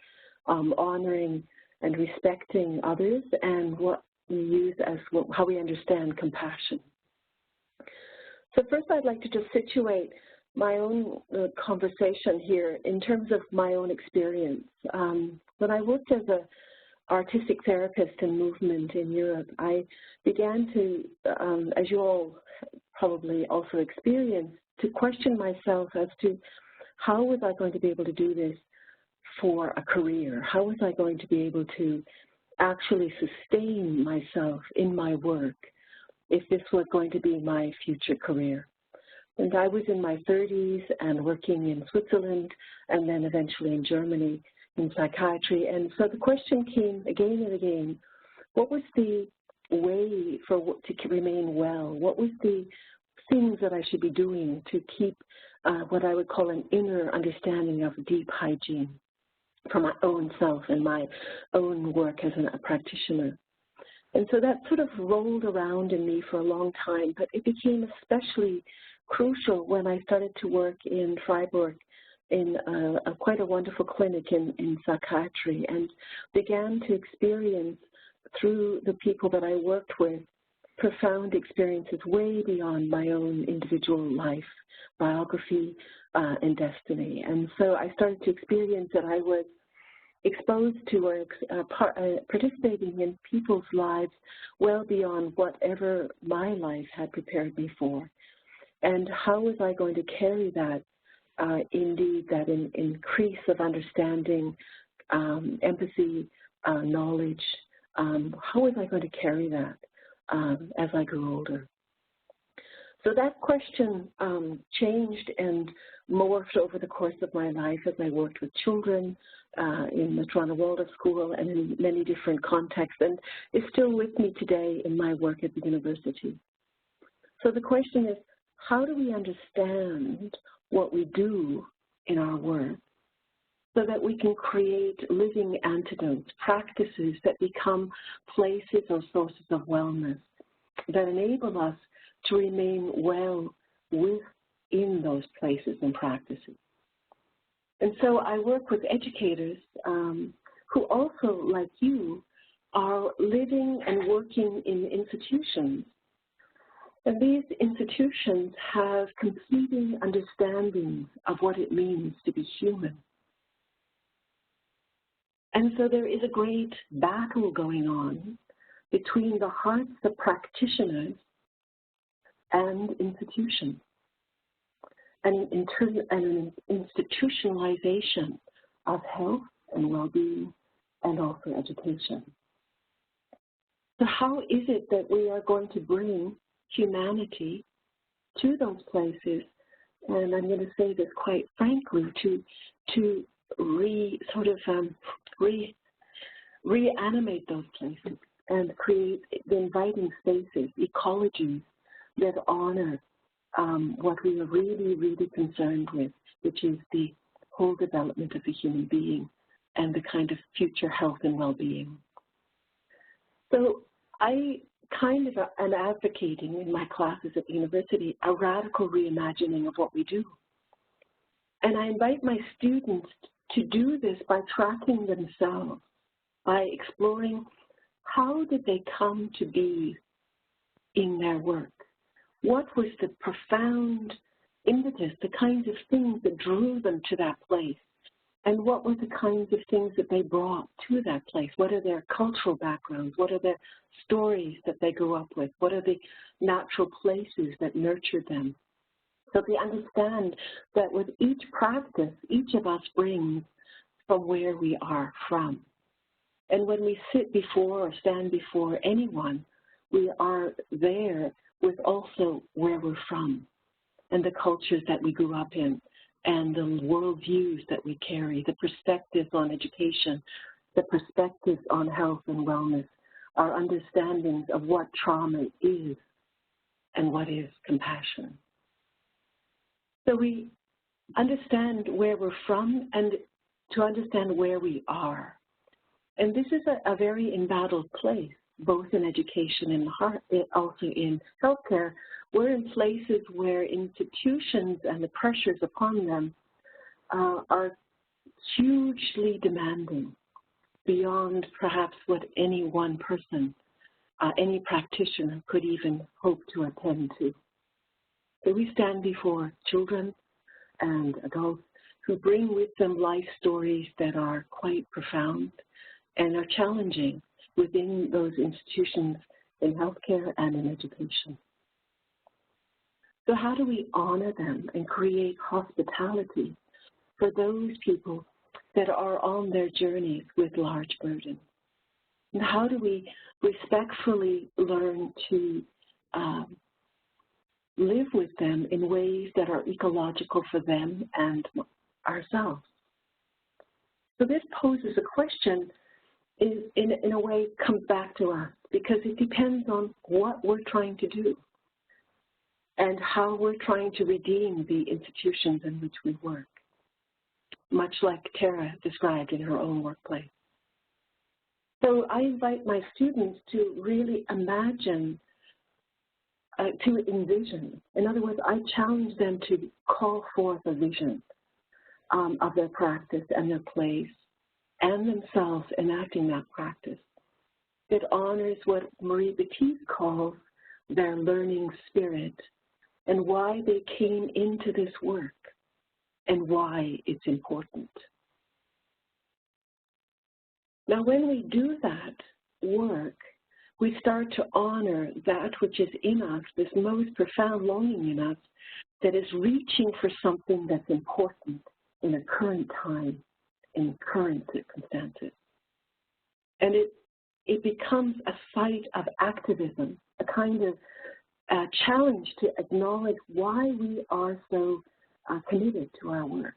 honoring and respecting others, and what we use as how we understand compassion. So first I'd like to just situate my own conversation here in terms of my own experience. When I worked as an artistic therapist in movement in Europe, I began to, as you all probably also experienced, to question myself as to how was I going to be able to do this for a career? How was I going to be able to actually sustain myself in my work if this was going to be my future career? And I was in my 30s and working in Switzerland and then eventually in Germany in psychiatry. And so the question came again and again, what was the way to remain well? What was the things that I should be doing to keep what I would call an inner understanding of deep hygiene for my own self and my own work as a practitioner? And so that sort of rolled around in me for a long time, but it became especially crucial when I started to work in Freiburg in quite a wonderful clinic in psychiatry, and began to experience through the people that I worked with profound experiences way beyond my own individual life, biography, and destiny. And so I started to experience that I was exposed to or participating in people's lives well beyond whatever my life had prepared me for. And how was I going to carry that, indeed, that increase of understanding, empathy, knowledge, how was I going to carry that as I grew older? So that question changed and morphed over the course of my life as I worked with children in the Toronto Waldorf School and in many different contexts, and is still with me today in my work at the university. So the question is, how do we understand what we do in our work so that we can create living antidotes, practices that become places or sources of wellness that enable us to remain well within those places and practices? And so I work with educators who also, like you, are living and working in institutions. And these institutions have competing understandings of what it means to be human. And so there is a great battle going on between the hearts of practitioners and institutions, and an institutionalization of health and well-being and also education. So how is it that we are going to bring humanity to those places, and I'm going to say this quite frankly, to reanimate those places and create the inviting spaces, ecologies that honor what we are really, really concerned with, which is the whole development of the human being and the kind of future health and well-being. So I kind of am advocating in my classes at the university a radical reimagining of what we do. And I invite my students to do this by tracking themselves, by exploring how did they come to be in their work? What was the profound impetus, the kinds of things that drew them to that place? And what were the kinds of things that they brought to that place? What are their cultural backgrounds? What are the stories that they grew up with? What are the natural places that nurtured them? So they understand that with each practice, each of us brings from where we are from. And when we sit before or stand before anyone, we are there with also where we're from and the cultures that we grew up in and the worldviews that we carry, the perspectives on education, the perspectives on health and wellness, our understandings of what trauma is and what is compassion. So we understand where we're from and to understand where we are. And this is a very embattled place, both in education and also in healthcare. We're in places where institutions and the pressures upon them are hugely demanding, beyond perhaps what any one person, any practitioner could even hope to attend to. So we stand before children and adults who bring with them life stories that are quite profound and are challenging within those institutions in healthcare and in education. So how do we honor them and create hospitality for those people that are on their journeys with large burdens? And how do we respectfully learn to live with them in ways that are ecological for them and ourselves? So this poses a question, in a way, comes back to us, because it depends on what we're trying to do and how we're trying to redeem the institutions in which we work, much like Tara described in her own workplace. So I invite my students to really imagine, to envision. In other words, I challenge them to call forth a vision of their practice and their place and themselves enacting that practice that honors what Marie Batiste calls their learning spirit and why they came into this work and why it's important. Now, when we do that work, we start to honor that which is in us, this most profound longing in us that is reaching for something that's important in a current time, in current circumstances. And it becomes a site of activism, a kind of challenge to acknowledge why we are so committed to our work.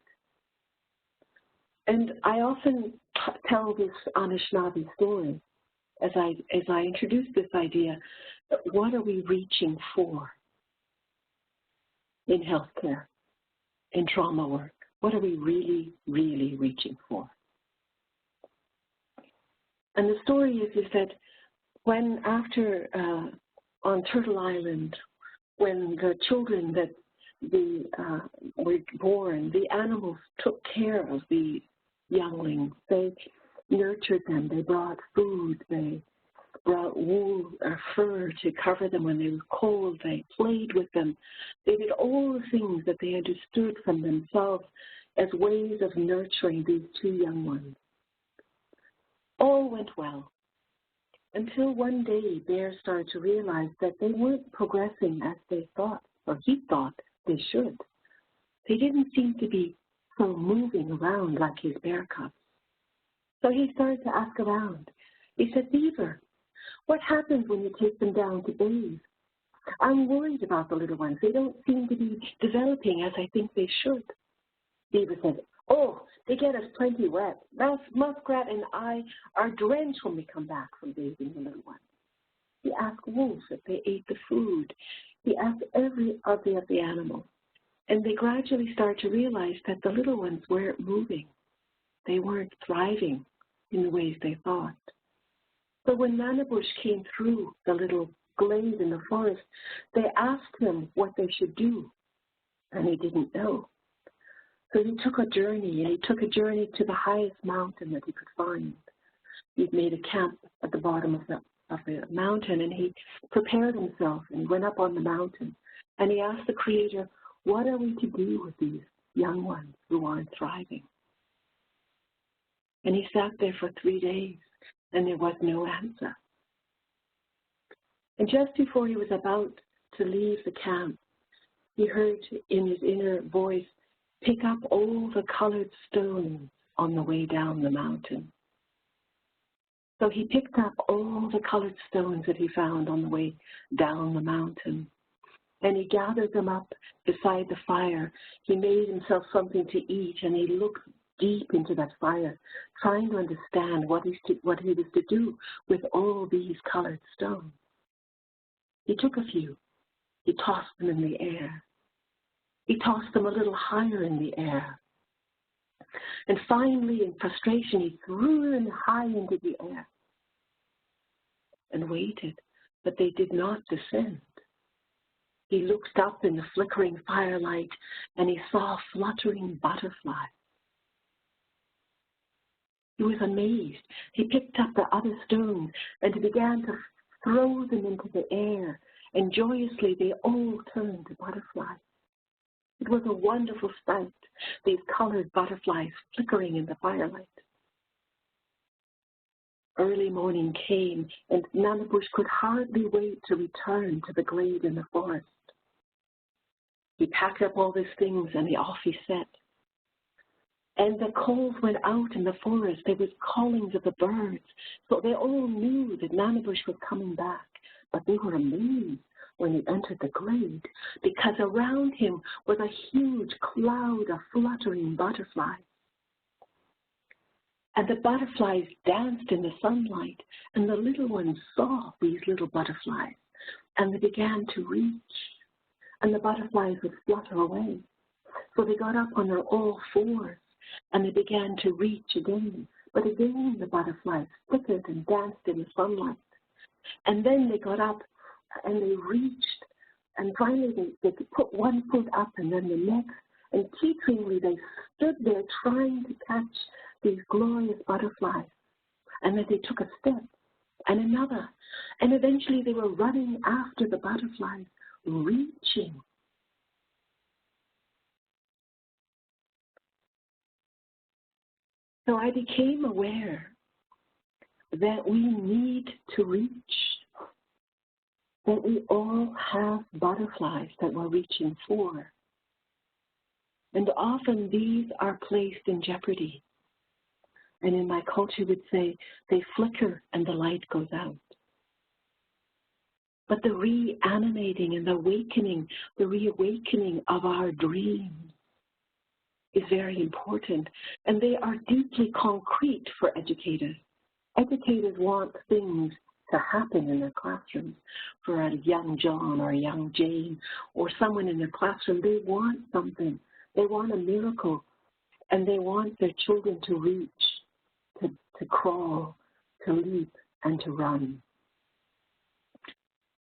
And I often tell this Anishinaabe story as I introduce this idea, what are we reaching for in healthcare, in trauma work? What are we really, really reaching for? And the story is that when on Turtle Island, when the children that were born, the animals took care of the younglings. They nurtured them. They brought food. They brought wool or fur to cover them when they were cold. They played with them. They did all the things that they understood from themselves as ways of nurturing these two young ones. All went well until one day Bear started to realize that they weren't progressing as they thought, or he thought they should. They didn't seem to be so moving around like his bear cubs. So he started to ask around. He said, Beaver, what happens when you take them down to bathe? I'm worried about the little ones. They don't seem to be developing as I think they should. Beaver said, oh, they get us plenty wet. Muskrat and I are drenched when we come back from bathing the little ones. He asked wolves if they ate the food. He asked every other of the animals. And they gradually start to realize that the little ones weren't moving. They weren't thriving in the ways they thought. So when Nanabush came through the little glade in the forest, they asked him what they should do, and he didn't know. So he took a journey, and he took a journey to the highest mountain that he could find. He'd made a camp at the bottom of the mountain, and he prepared himself, and he went up on the mountain, and he asked the Creator, what are we to do with these young ones who aren't thriving? And he sat there for 3 days, and there was no answer. And just before he was about to leave the camp, he heard in his inner voice, pick up all the colored stones on the way down the mountain. So he picked up all the colored stones that he found on the way down the mountain, and he gathered them up beside the fire. He made himself something to eat, and he looked deep into that fire, trying to understand what he was to do with all these colored stones. He took a few. He tossed them in the air. He tossed them a little higher in the air. And finally, in frustration, he threw them high into the air and waited, but they did not descend. He looked up in the flickering firelight and he saw fluttering butterflies. He was amazed. He picked up the other stones and he began to throw them into the air, and joyously they all turned to butterflies. It was a wonderful sight, these colored butterflies flickering in the firelight. Early morning came, and Nanabush could hardly wait to return to the glade in the forest. He packed up all his things and off he set. And the calls went out in the forest. There was callings of the birds, so they all knew that Nanabush was coming back, but they were amazed when he entered the glade, because around him was a huge cloud of fluttering butterflies. And the butterflies danced in the sunlight, and the little ones saw these little butterflies, and they began to reach, and the butterflies would flutter away. So they got up on their all fours, and they began to reach again. But again, the butterflies flickered and danced in the sunlight. And then they got up and they reached, and finally they put one foot up and then the next, and teetering they stood there trying to catch these glorious butterflies. And then they took a step and another, and eventually they were running after the butterflies, reaching. So I became aware that we need to reach, that we all have butterflies that we're reaching for. And often these are placed in jeopardy. And in my culture would say they flicker and the light goes out. But the reanimating and the reawakening of our dreams is very important. And they are deeply concrete for educators. Educators want things to happen in their classrooms. For a young John or a young Jane or someone in their classroom, they want something. They want a miracle, and they want their children to reach, to crawl, to leap, and to run.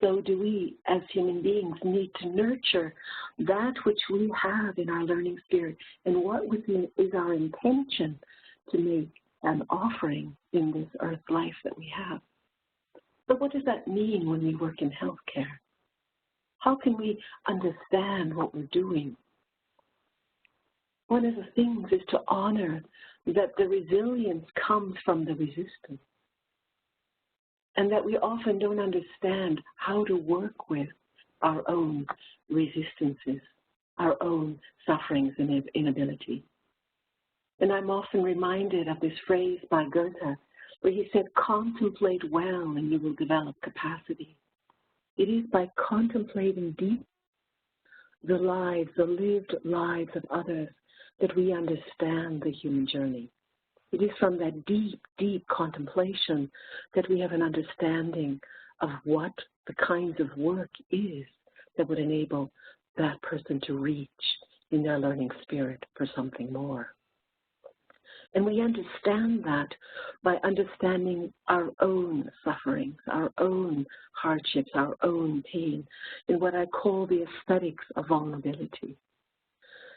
So do we, as human beings, need to nurture that which we have in our learning spirit, and what is our intention to make an offering in this earth life that we have. But what does that mean when we work in healthcare? How can we understand what we're doing? One of the things is to honor that the resilience comes from the resistance, and that we often don't understand how to work with our own resistances, our own sufferings and inability. And I'm often reminded of this phrase by Goethe, where he said, contemplate well and you will develop capacity. It is by contemplating deep the lived lives of others that we understand the human journey. It is from that deep, deep contemplation that we have an understanding of what the kinds of work is that would enable that person to reach in their learning spirit for something more. And we understand that by understanding our own sufferings, our own hardships, our own pain, in what I call the aesthetics of vulnerability.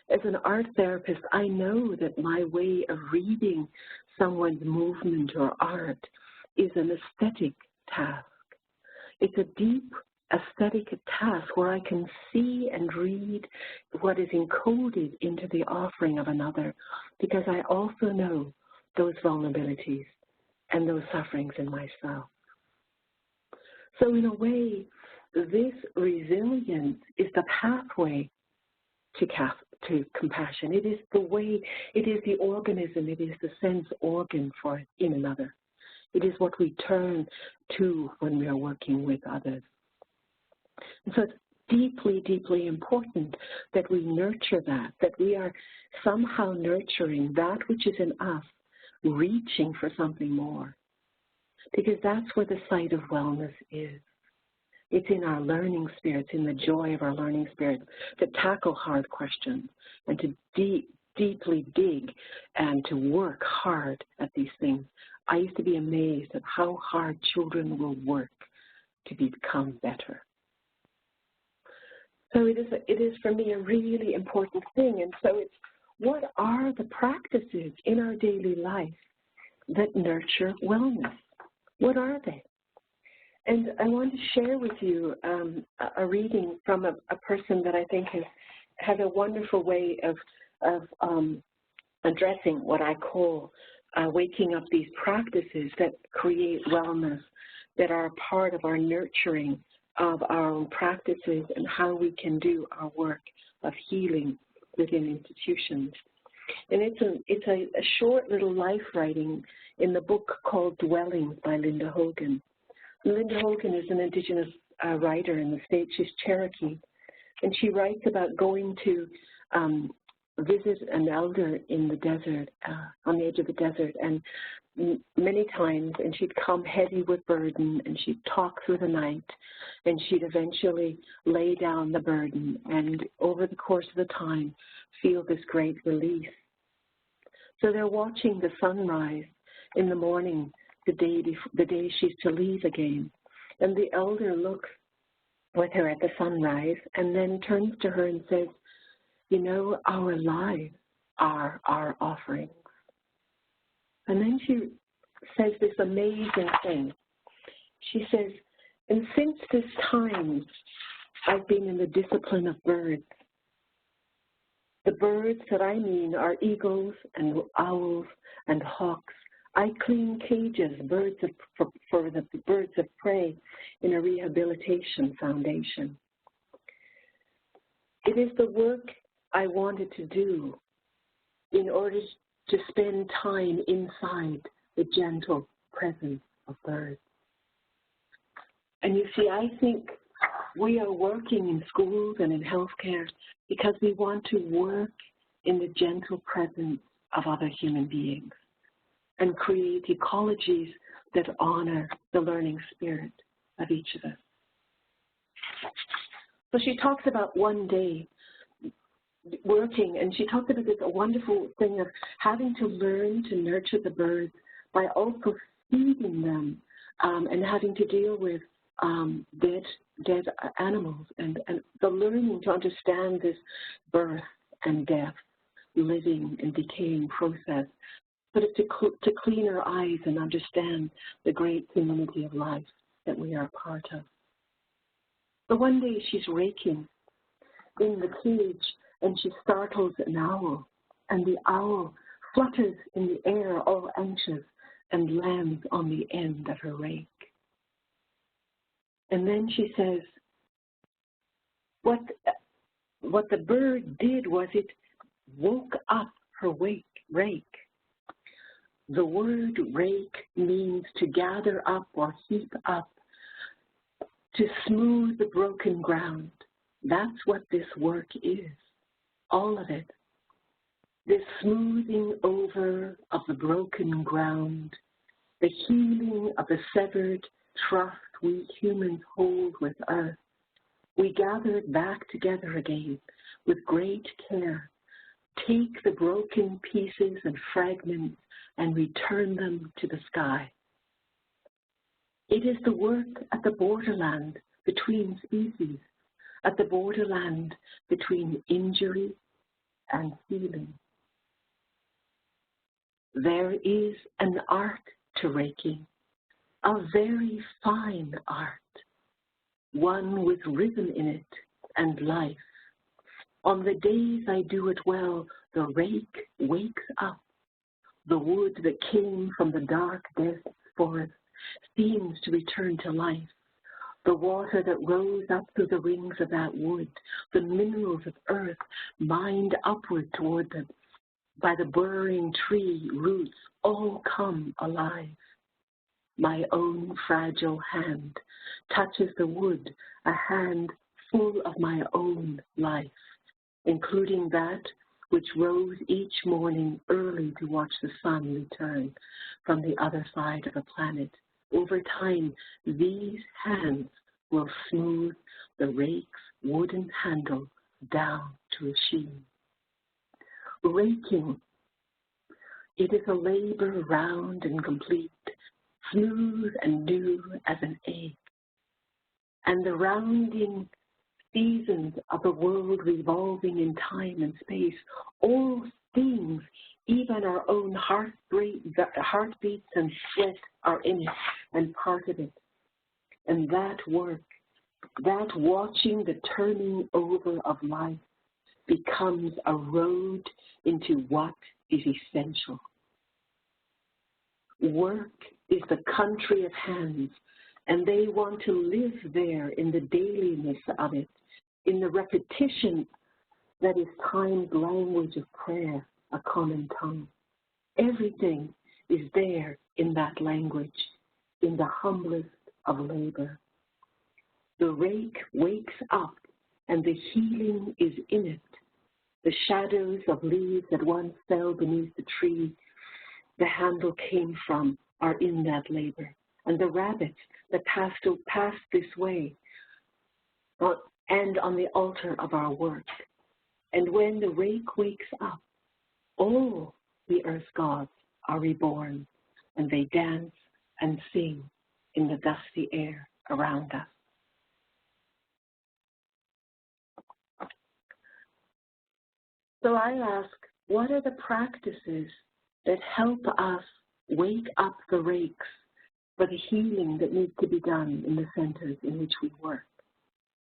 As an art therapist, I know that my way of reading someone's movement or art is an aesthetic task. It's a deep aesthetic task where I can see and read what is encoded into the offering of another, because I also know those vulnerabilities and those sufferings in myself. So in a way, this resilience is the pathway to compassion. It is the way, it is the organism, it is the sense organ for it in another. It is what we turn to when we are working with others. And so deeply, deeply important that we nurture that we are somehow nurturing that which is in us, reaching for something more. Because that's where the site of wellness is. It's in our learning spirits, in the joy of our learning spirit, to tackle hard questions and to deeply dig and to work hard at these things. I used to be amazed at how hard children will work to become better. So it is for me a really important thing. And so it's, what are the practices in our daily life that nurture wellness? What are they? And I want to share with you a reading from a person that I think has a wonderful way of addressing what I call waking up these practices that create wellness, that are part of our nurturing of our own practices and how we can do our work of healing within institutions. And it's a short little life writing in the book called Dwellings by Linda Hogan. Linda Hogan is an Indigenous writer in the States. She's Cherokee. And she writes about going to visit an elder in the desert, on the edge of the desert. And many times, and she'd come heavy with burden, and she'd talk through the night, and she'd eventually lay down the burden, and over the course of the time, feel this great release. So they're watching the sunrise in the morning, the day she's to leave again. And the elder looks with her at the sunrise and then turns to her and says, you know, our lives are our offerings. And then she says this amazing thing. She says, and since this time, I've been in the discipline of birds. The birds that I mean are eagles and owls and hawks. I clean cages, for the birds of prey in a rehabilitation foundation. It is the work I wanted to do in order to spend time inside the gentle presence of birds. And you see, I think we are working in schools and in healthcare because we want to work in the gentle presence of other human beings and create ecologies that honor the learning spirit of each of us. So she talks about one day working, and she talked about this a wonderful thing of having to learn to nurture the birds by also feeding them and having to deal with dead animals and the learning to understand this birth and death, living and decaying process, but it's to clean our eyes and understand the great humanity of life that we are a part of. But one day she's raking in the cage and she startles an owl, and the owl flutters in the air all anxious and lands on the end of her rake. And then she says, what the bird did was it woke up her rake. The word rake means to gather up or heap up, to smooth the broken ground. That's what this work is, all of it. This smoothing over of the broken ground, the healing of the severed trust we humans hold with earth. We gather it back together again with great care. Take the broken pieces and fragments and return them to the sky. It is the work at the borderland between species, at the borderland between injury and healing. There is an art to raking, a very fine art, one with rhythm in it and life. On the days I do it well, the rake wakes up. The wood that came from the dark desert forest seems to return to life. The water that rose up through the rings of that wood, the minerals of earth mined upward toward them by the burrowing tree roots, all come alive. My own fragile hand touches the wood, a hand full of my own life, including that which rose each morning early to watch the sun return from the other side of the planet. Over time, these hands will smooth the rake's wooden handle down to a sheen. Raking, it is a labor round and complete, smooth and new as an egg. And the rounding seasons of the world revolving in time and space, all things, even our own heartbeats and sweat are in it and part of it. And that work, that watching the turning over of life becomes a road into what is essential. Work is the country of hands, and they want to live there in the dailiness of it, in the repetition that is time's language of prayer, a common tongue. Everything is there in that language, in the humblest of labor. The rake wakes up, and the healing is in it. The shadows of leaves that once fell beneath the tree the handle came from are in that labor. And the rabbits that passed this way and on the altar of our work. And when the rake wakes up, all the earth gods are reborn, and they dance and sing in the dusty air around us. So I ask, what are the practices that help us wake up the rakes for the healing that needs to be done in the centers in which we work?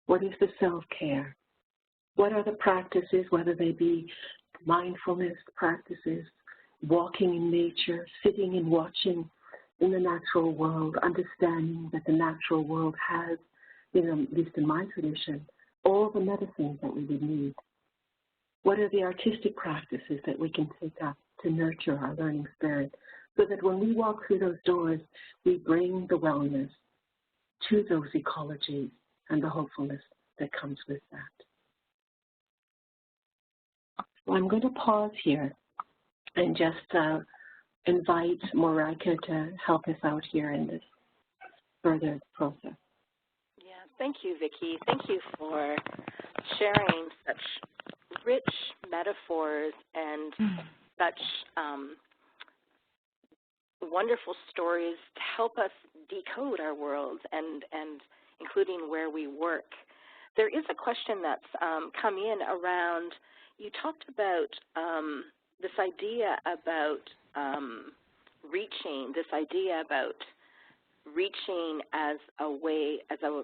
What is the self-care? What are the practices, whether they be mindfulness practices, walking in nature, sitting and watching in the natural world, understanding that the natural world has, at least in my tradition, all the medicines that we would need? What are the artistic practices that we can take up to nurture our learning spirit so that when we walk through those doors, we bring the wellness to those ecologies and the hopefulness that comes with that? Well, I'm going to pause here and just invite Morika to help us out here in this further process. Yeah, thank you, Vicki. Thank you for sharing such rich metaphors and such wonderful stories to help us decode our world and including where we work. There is a question that's come in around, you talked about this idea about reaching as a way, as a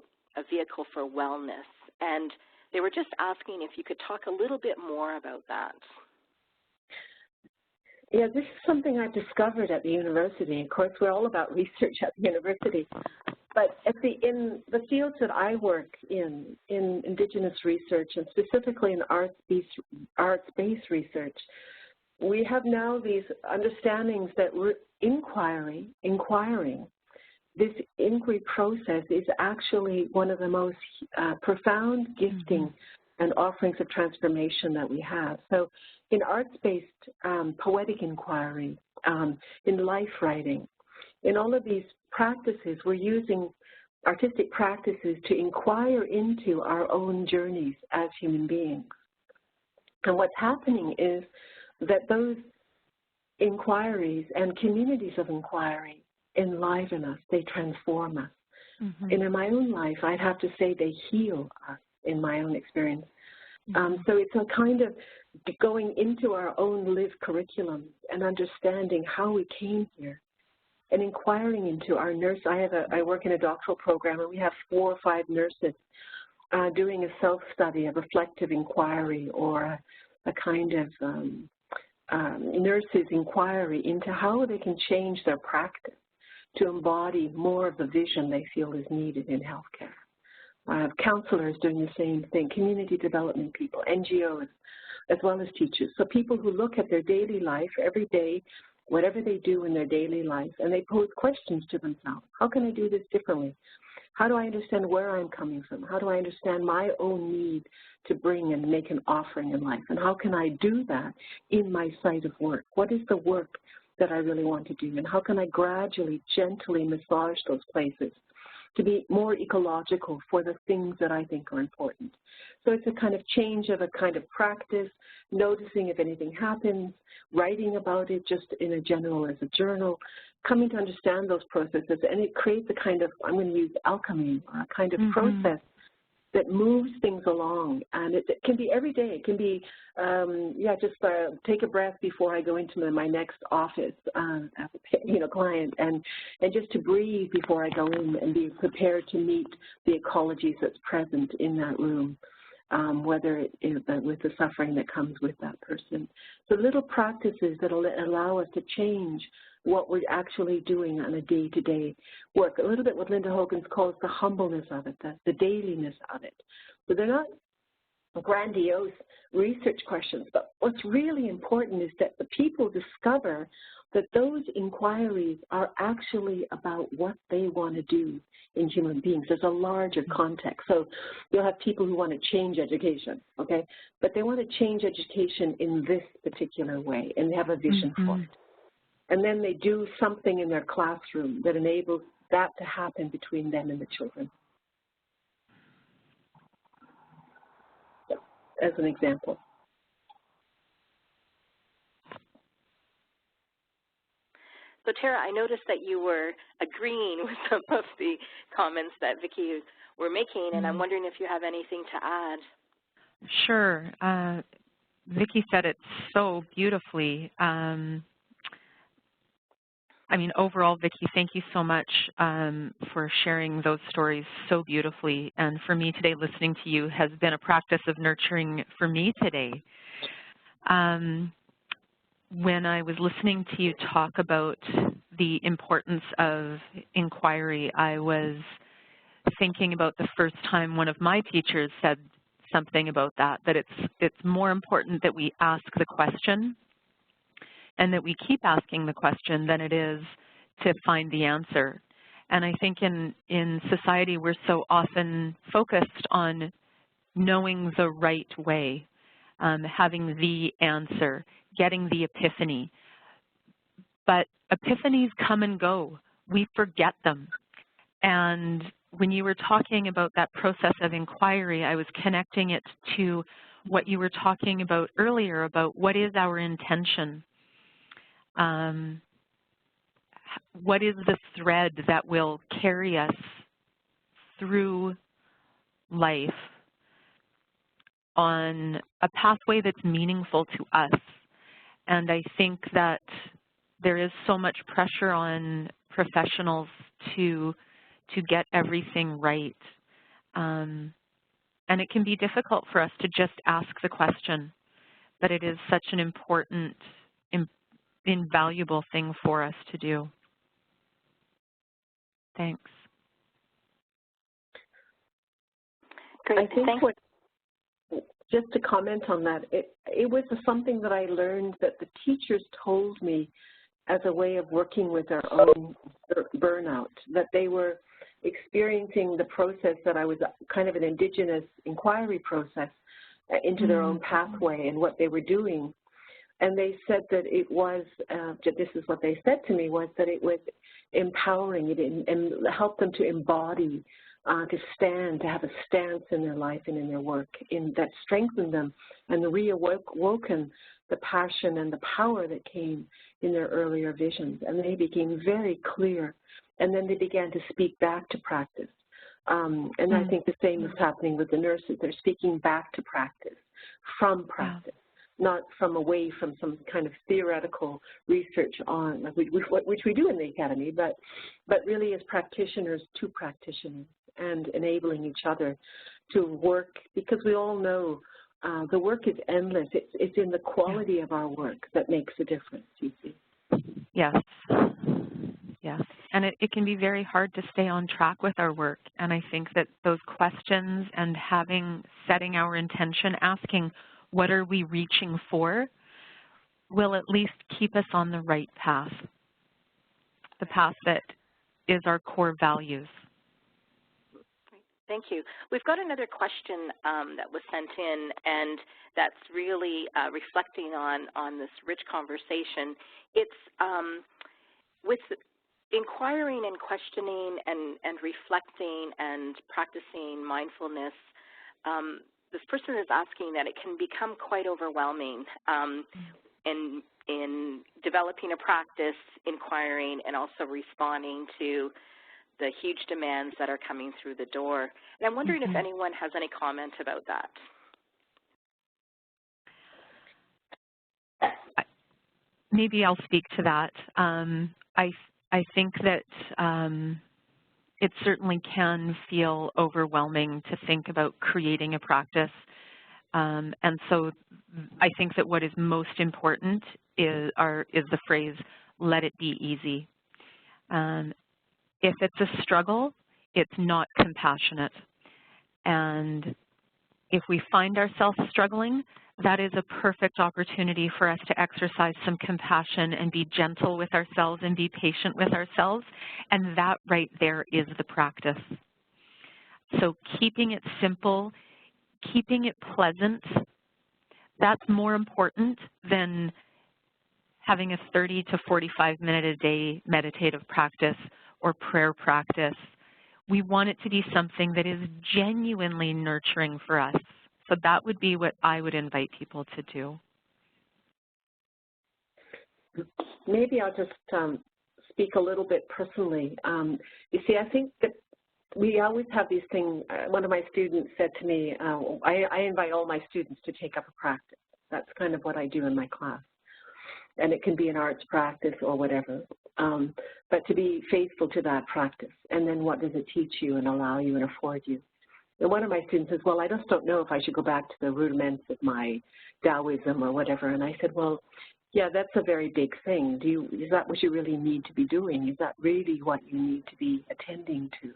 vehicle for wellness. And they were just asking if you could talk a little bit more about that. Yeah, this is something I discovered at the university. Of course, we're all about research at the university. But in the fields that I work in Indigenous research, and specifically in arts-based research, we have now these understandings that we're inquiring. This inquiry process is actually one of the most profound gifting and offerings of transformation that we have. So in arts-based poetic inquiry, in life writing, in all of these practices, we're using artistic practices to inquire into our own journeys as human beings. And what's happening is that those inquiries and communities of inquiry enliven us, they transform us. And in my own life, I'd have to say they heal us in my own experience. So it's a kind of going into our own lived curriculum and understanding how we came here and inquiring into our nurse. I work in a doctoral program, and we have 4 or 5 nurses doing a self-study, a reflective inquiry, or a kind of nurses' inquiry into how they can change their practice to embody more of the vision they feel is needed in healthcare. Counselors doing the same thing, community development people, NGOs, as well as teachers. So people who look at their daily life every day whatever they do in their daily life, and they pose questions to themselves. How can I do this differently? How do I understand where I'm coming from? How do I understand my own need to bring and make an offering in life? And how can I do that in my site of work? What is the work that I really want to do? And how can I gradually, gently massage those places to be more ecological for the things that I think are important? So it's a kind of change of a kind of practice, noticing if anything happens, writing about it just in a general as a journal, coming to understand those processes, and it creates a kind of, I'm going to use alchemy, or a kind of process that moves things along. And it can be every day. It can be, just take a breath before I go into my next office as a client, and just to breathe before I go in and be prepared to meet the ecologies that's present in that room, whether it is with the suffering that comes with that person. So little practices that will allow us to change what we're actually doing on a day-to-day work. A little bit what Linda Hogan calls the humbleness of it, the dailiness of it. So they're not grandiose research questions, but what's really important is that the people discover that those inquiries are actually about what they want to do in human beings. There's a larger context. So you'll have people who want to change education, okay? But they want to change education in this particular way, and they have a vision for it. And then they do something in their classroom that enables that to happen between them and the children. So, as an example. So Tara, I noticed that you were agreeing with some of the comments that Vicki were making, and I'm wondering if you have anything to add. Sure. Vicki said it so beautifully. Overall, Vicki, thank you so much for sharing those stories so beautifully. And for me today, listening to you has been a practice of nurturing for me today. When I was listening to you talk about the importance of inquiry, I was thinking about the first time one of my teachers said something about that it's more important that we ask the question and that we keep asking the question than it is to find the answer. And I think in society, we're so often focused on knowing the right way, having the answer, getting the epiphany. But epiphanies come and go. We forget them. And when you were talking about that process of inquiry, I was connecting it to what you were talking about earlier about what is our intention. What is the thread that will carry us through life on a pathway that's meaningful to us? And I think that there is so much pressure on professionals to get everything right. And it can be difficult for us to just ask the question, but it is such an important, invaluable thing for us to do. Thanks. Great. I think just to comment on that, it was something that I learned that the teachers told me as a way of working with their own burnout, that they were experiencing the process that I was kind of an indigenous inquiry process into their own pathway and what they were doing. And they said that it was, this is what they said to me, was that it was empowering, and helped them to embody, to stand, to have a stance in their life and in their work, that strengthened them and reawoken the passion and the power that came in their earlier visions. And they became very clear, and then they began to speak back to practice. And I think the same is happening with the nurses. They're speaking back to practice, from practice. Not from away from some kind of theoretical research on, which we do in the Academy, but really as practitioners to practitioners, and enabling each other to work, because we all know the work is endless. It's in the quality of our work that makes a difference, you see. Yes. Yes. And it can be very hard to stay on track with our work. And I think that those questions and setting our intention, asking, what are we reaching for, will at least keep us on the right path, the path that is our core values. Thank you. We've got another question that was sent in, and that's really reflecting on this rich conversation. It's with inquiring and questioning and reflecting and practicing mindfulness. This person is asking that it can become quite overwhelming in developing a practice, inquiring, and also responding to the huge demands that are coming through the door. And I'm wondering if anyone has any comment about that. Maybe I'll speak to that. I think that it certainly can feel overwhelming to think about creating a practice. And so I think that what is most important is the phrase, let it be easy. If it's a struggle, it's not compassionate. And if we find ourselves struggling, that is a perfect opportunity for us to exercise some compassion and be gentle with ourselves and be patient with ourselves. And that right there is the practice. So keeping it simple, keeping it pleasant, that's more important than having a 30 to 45 minute a day meditative practice or prayer practice. We want it to be something that is genuinely nurturing for us. So that would be what I would invite people to do. Maybe I'll just speak a little bit personally. You see, I think that we always have these things. One of my students said to me, I invite all my students to take up a practice. That's kind of what I do in my class. And it can be an arts practice or whatever, but to be faithful to that practice. And then what does it teach you and allow you and afford you? And one of my students says, well, I just don't know if I should go back to the rudiments of my Taoism or whatever. And I said, well, yeah, that's a very big thing. Is that what you really need to be doing? Is that really what you need to be attending to?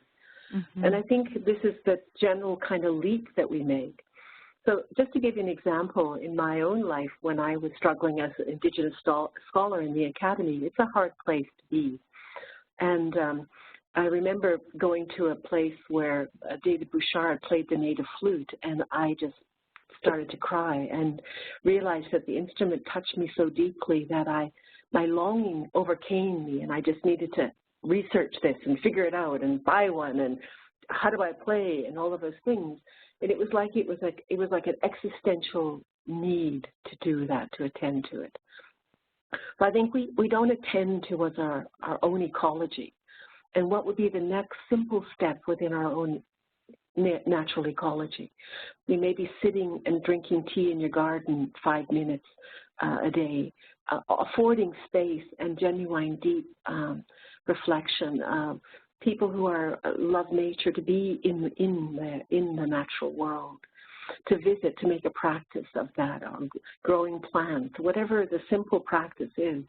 And I think this is the general kind of leap that we make. So just to give you an example, in my own life, when I was struggling as an Indigenous scholar in the academy, it's a hard place to be. And I remember going to a place where David Bouchard played the native flute, and I just started to cry and realized that the instrument touched me so deeply that my longing overcame me, and I just needed to research this and figure it out and buy one and how do I play and all of those things. And it was like an existential need to do that, to attend to it. But I think we don't attend to our own ecology. And what would be the next simple step within our own natural ecology? We may be sitting and drinking tea in your garden 5 minutes a day, affording space and genuine deep reflection. People who love nature, to be in the natural world, to visit, to make a practice of that, growing plants, whatever the simple practice is.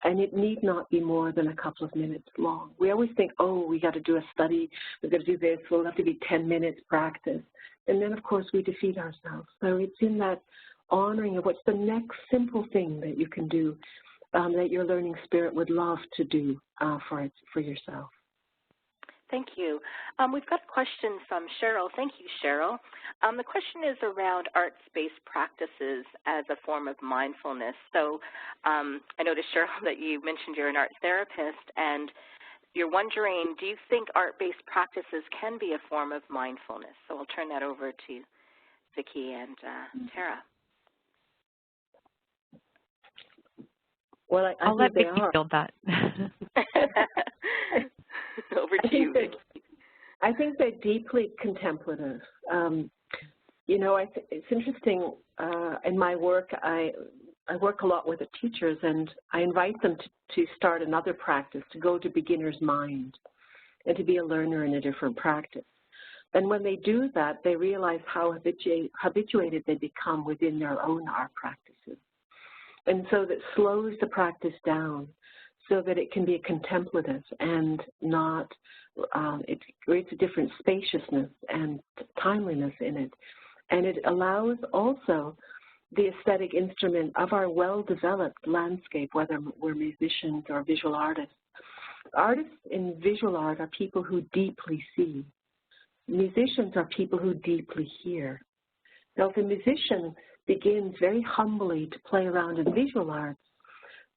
And it need not be more than a couple of minutes long. We always think, oh, we got to do a study, we've got to do this, we'll have to be 10 minutes practice. And then, of course, we defeat ourselves. So it's in that honoring of what's the next simple thing that you can do that your learning spirit would love to do for yourself. Thank you. We've got a question from Cheryl. Thank you, Cheryl. The question is around arts-based practices as a form of mindfulness. So I noticed, Cheryl, that you mentioned you're an art therapist, and you're wondering, do you think art-based practices can be a form of mindfulness? So I'll turn that over to Vicki and Tara. Well, I'll let Vicki field that. Over to you, Vicki. I think they're deeply contemplative. You know, it's interesting. In my work, I work a lot with the teachers, and I invite them to start another practice, to go to beginner's mind, and to be a learner in a different practice. And when they do that, they realize how habituated they become within their own art practices. And so that slows the practice down, so that it can be contemplative and not, it creates a different spaciousness and timeliness in it. And it allows also the aesthetic instrument of our well-developed landscape, whether we're musicians or visual artists. Artists in visual art are people who deeply see. Musicians are people who deeply hear. Now, if a musician begins very humbly to play around in visual arts,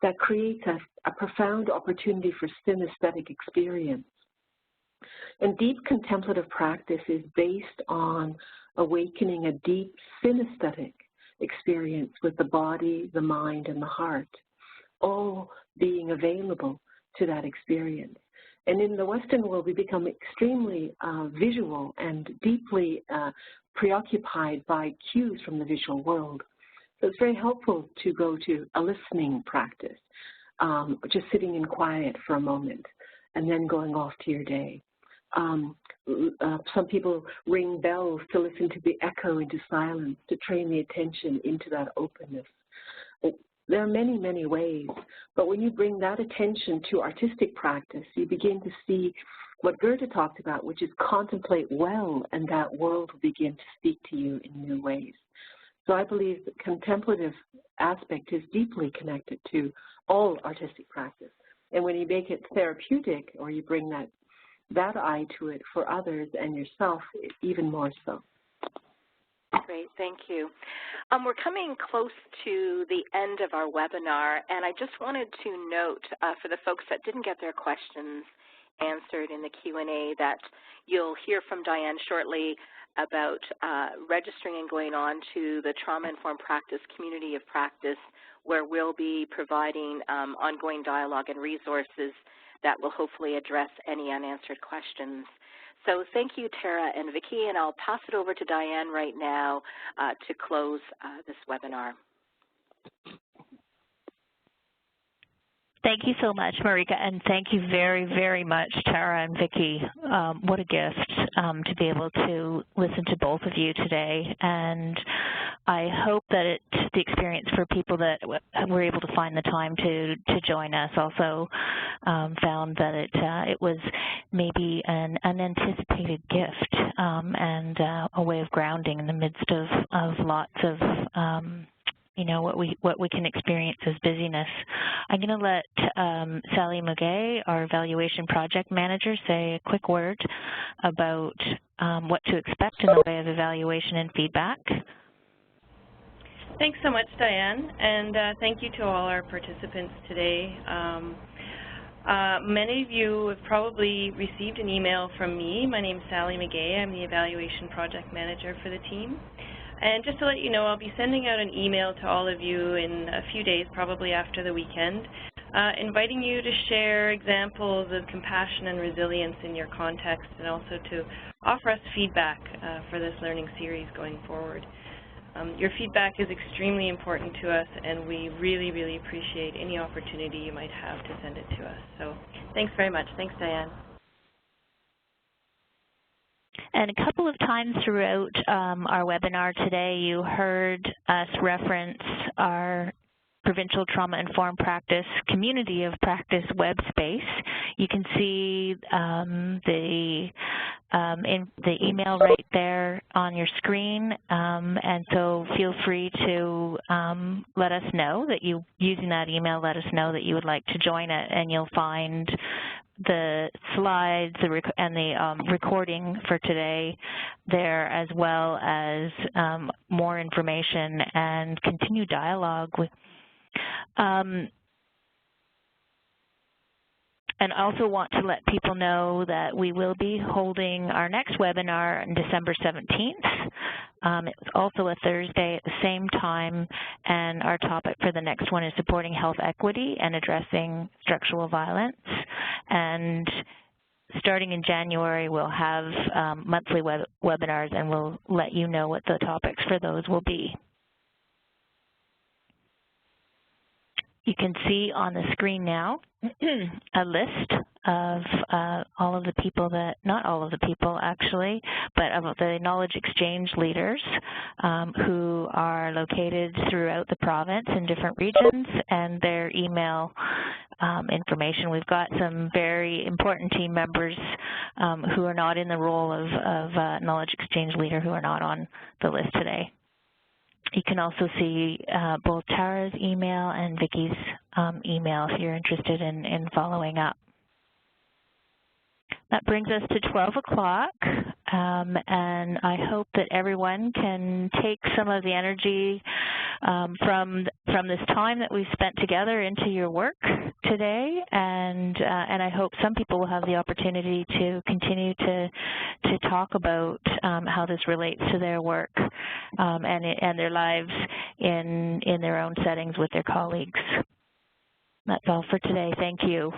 that creates a profound opportunity for synesthetic experience. And deep contemplative practice is based on awakening a deep synesthetic experience with the body, the mind, and the heart, all being available to that experience. And in the Western world, we become extremely visual and deeply preoccupied by cues from the visual world. So it's very helpful to go to a listening practice, just sitting in quiet for a moment and then going off to your day. Some people ring bells to listen to the echo into silence, to train the attention into that openness. There are many, many ways, but when you bring that attention to artistic practice, you begin to see what Goethe talked about, which is contemplate well, and that world will begin to speak to you in new ways. So I believe the contemplative aspect is deeply connected to all artistic practice. And when you make it therapeutic, or you bring that eye to it for others and yourself, even more so. Great, thank you. We're coming close to the end of our webinar, and I just wanted to note for the folks that didn't get their questions answered in the Q&A that you'll hear from Diane shortly about registering and going on to the Trauma-Informed Practice Community of Practice, where we'll be providing ongoing dialogue and resources that will hopefully address any unanswered questions. So thank you, Tara and Vicki, and I'll pass it over to Diane right now to close this webinar. Thank you so much, Marika, and thank you very, very much, Tara and Vicki. What a gift to be able to listen to both of you today. And I hope that the experience for people that were able to find the time to join us also found that it was maybe an unanticipated gift and a way of grounding in the midst of lots of what we can experience as busyness. I'm going to let Sally Muguet, our Evaluation Project Manager, say a quick word about what to expect in the way of evaluation and feedback. Thanks so much, Diane, and thank you to all our participants today. Many of you have probably received an email from me. My name is Sally Muguet. I'm the Evaluation Project Manager for the team. And just to let you know, I'll be sending out an email to all of you in a few days, probably after the weekend, inviting you to share examples of compassion and resilience in your context, and also to offer us feedback for this learning series going forward. Your feedback is extremely important to us, and we really, really appreciate any opportunity you might have to send it to us. So thanks very much. Thanks, Diane. And a couple of times throughout our webinar today, you heard us reference our Provincial Trauma-Informed Practice Community of Practice web space. You can see the email right there on your screen, and so feel free to let us know that using that email, let us know that you would like to join it, and you'll find the slides and the recording for today there, as well as more information and continued dialogue with and also want to let people know that we will be holding our next webinar on December 17th. It's also a Thursday at the same time, and our topic for the next one is supporting health equity and addressing structural violence. And starting in January, we'll have monthly webinars, and we'll let you know what the topics for those will be. You can see on the screen now a list of all of the people that, not all of the people actually, but of the knowledge exchange leaders who are located throughout the province in different regions, and their email information. We've got some very important team members who are not in the role of knowledge exchange leader, who are not on the list today. You can also see both Tara's email and Vicky's email if you're interested in following up. That brings us to 12 o'clock, and I hope that everyone can take some of the energy from this time that we've spent together into your work today, and I hope some people will have the opportunity to continue to talk about how this relates to their work and their lives in their own settings with their colleagues. That's all for today. Thank you.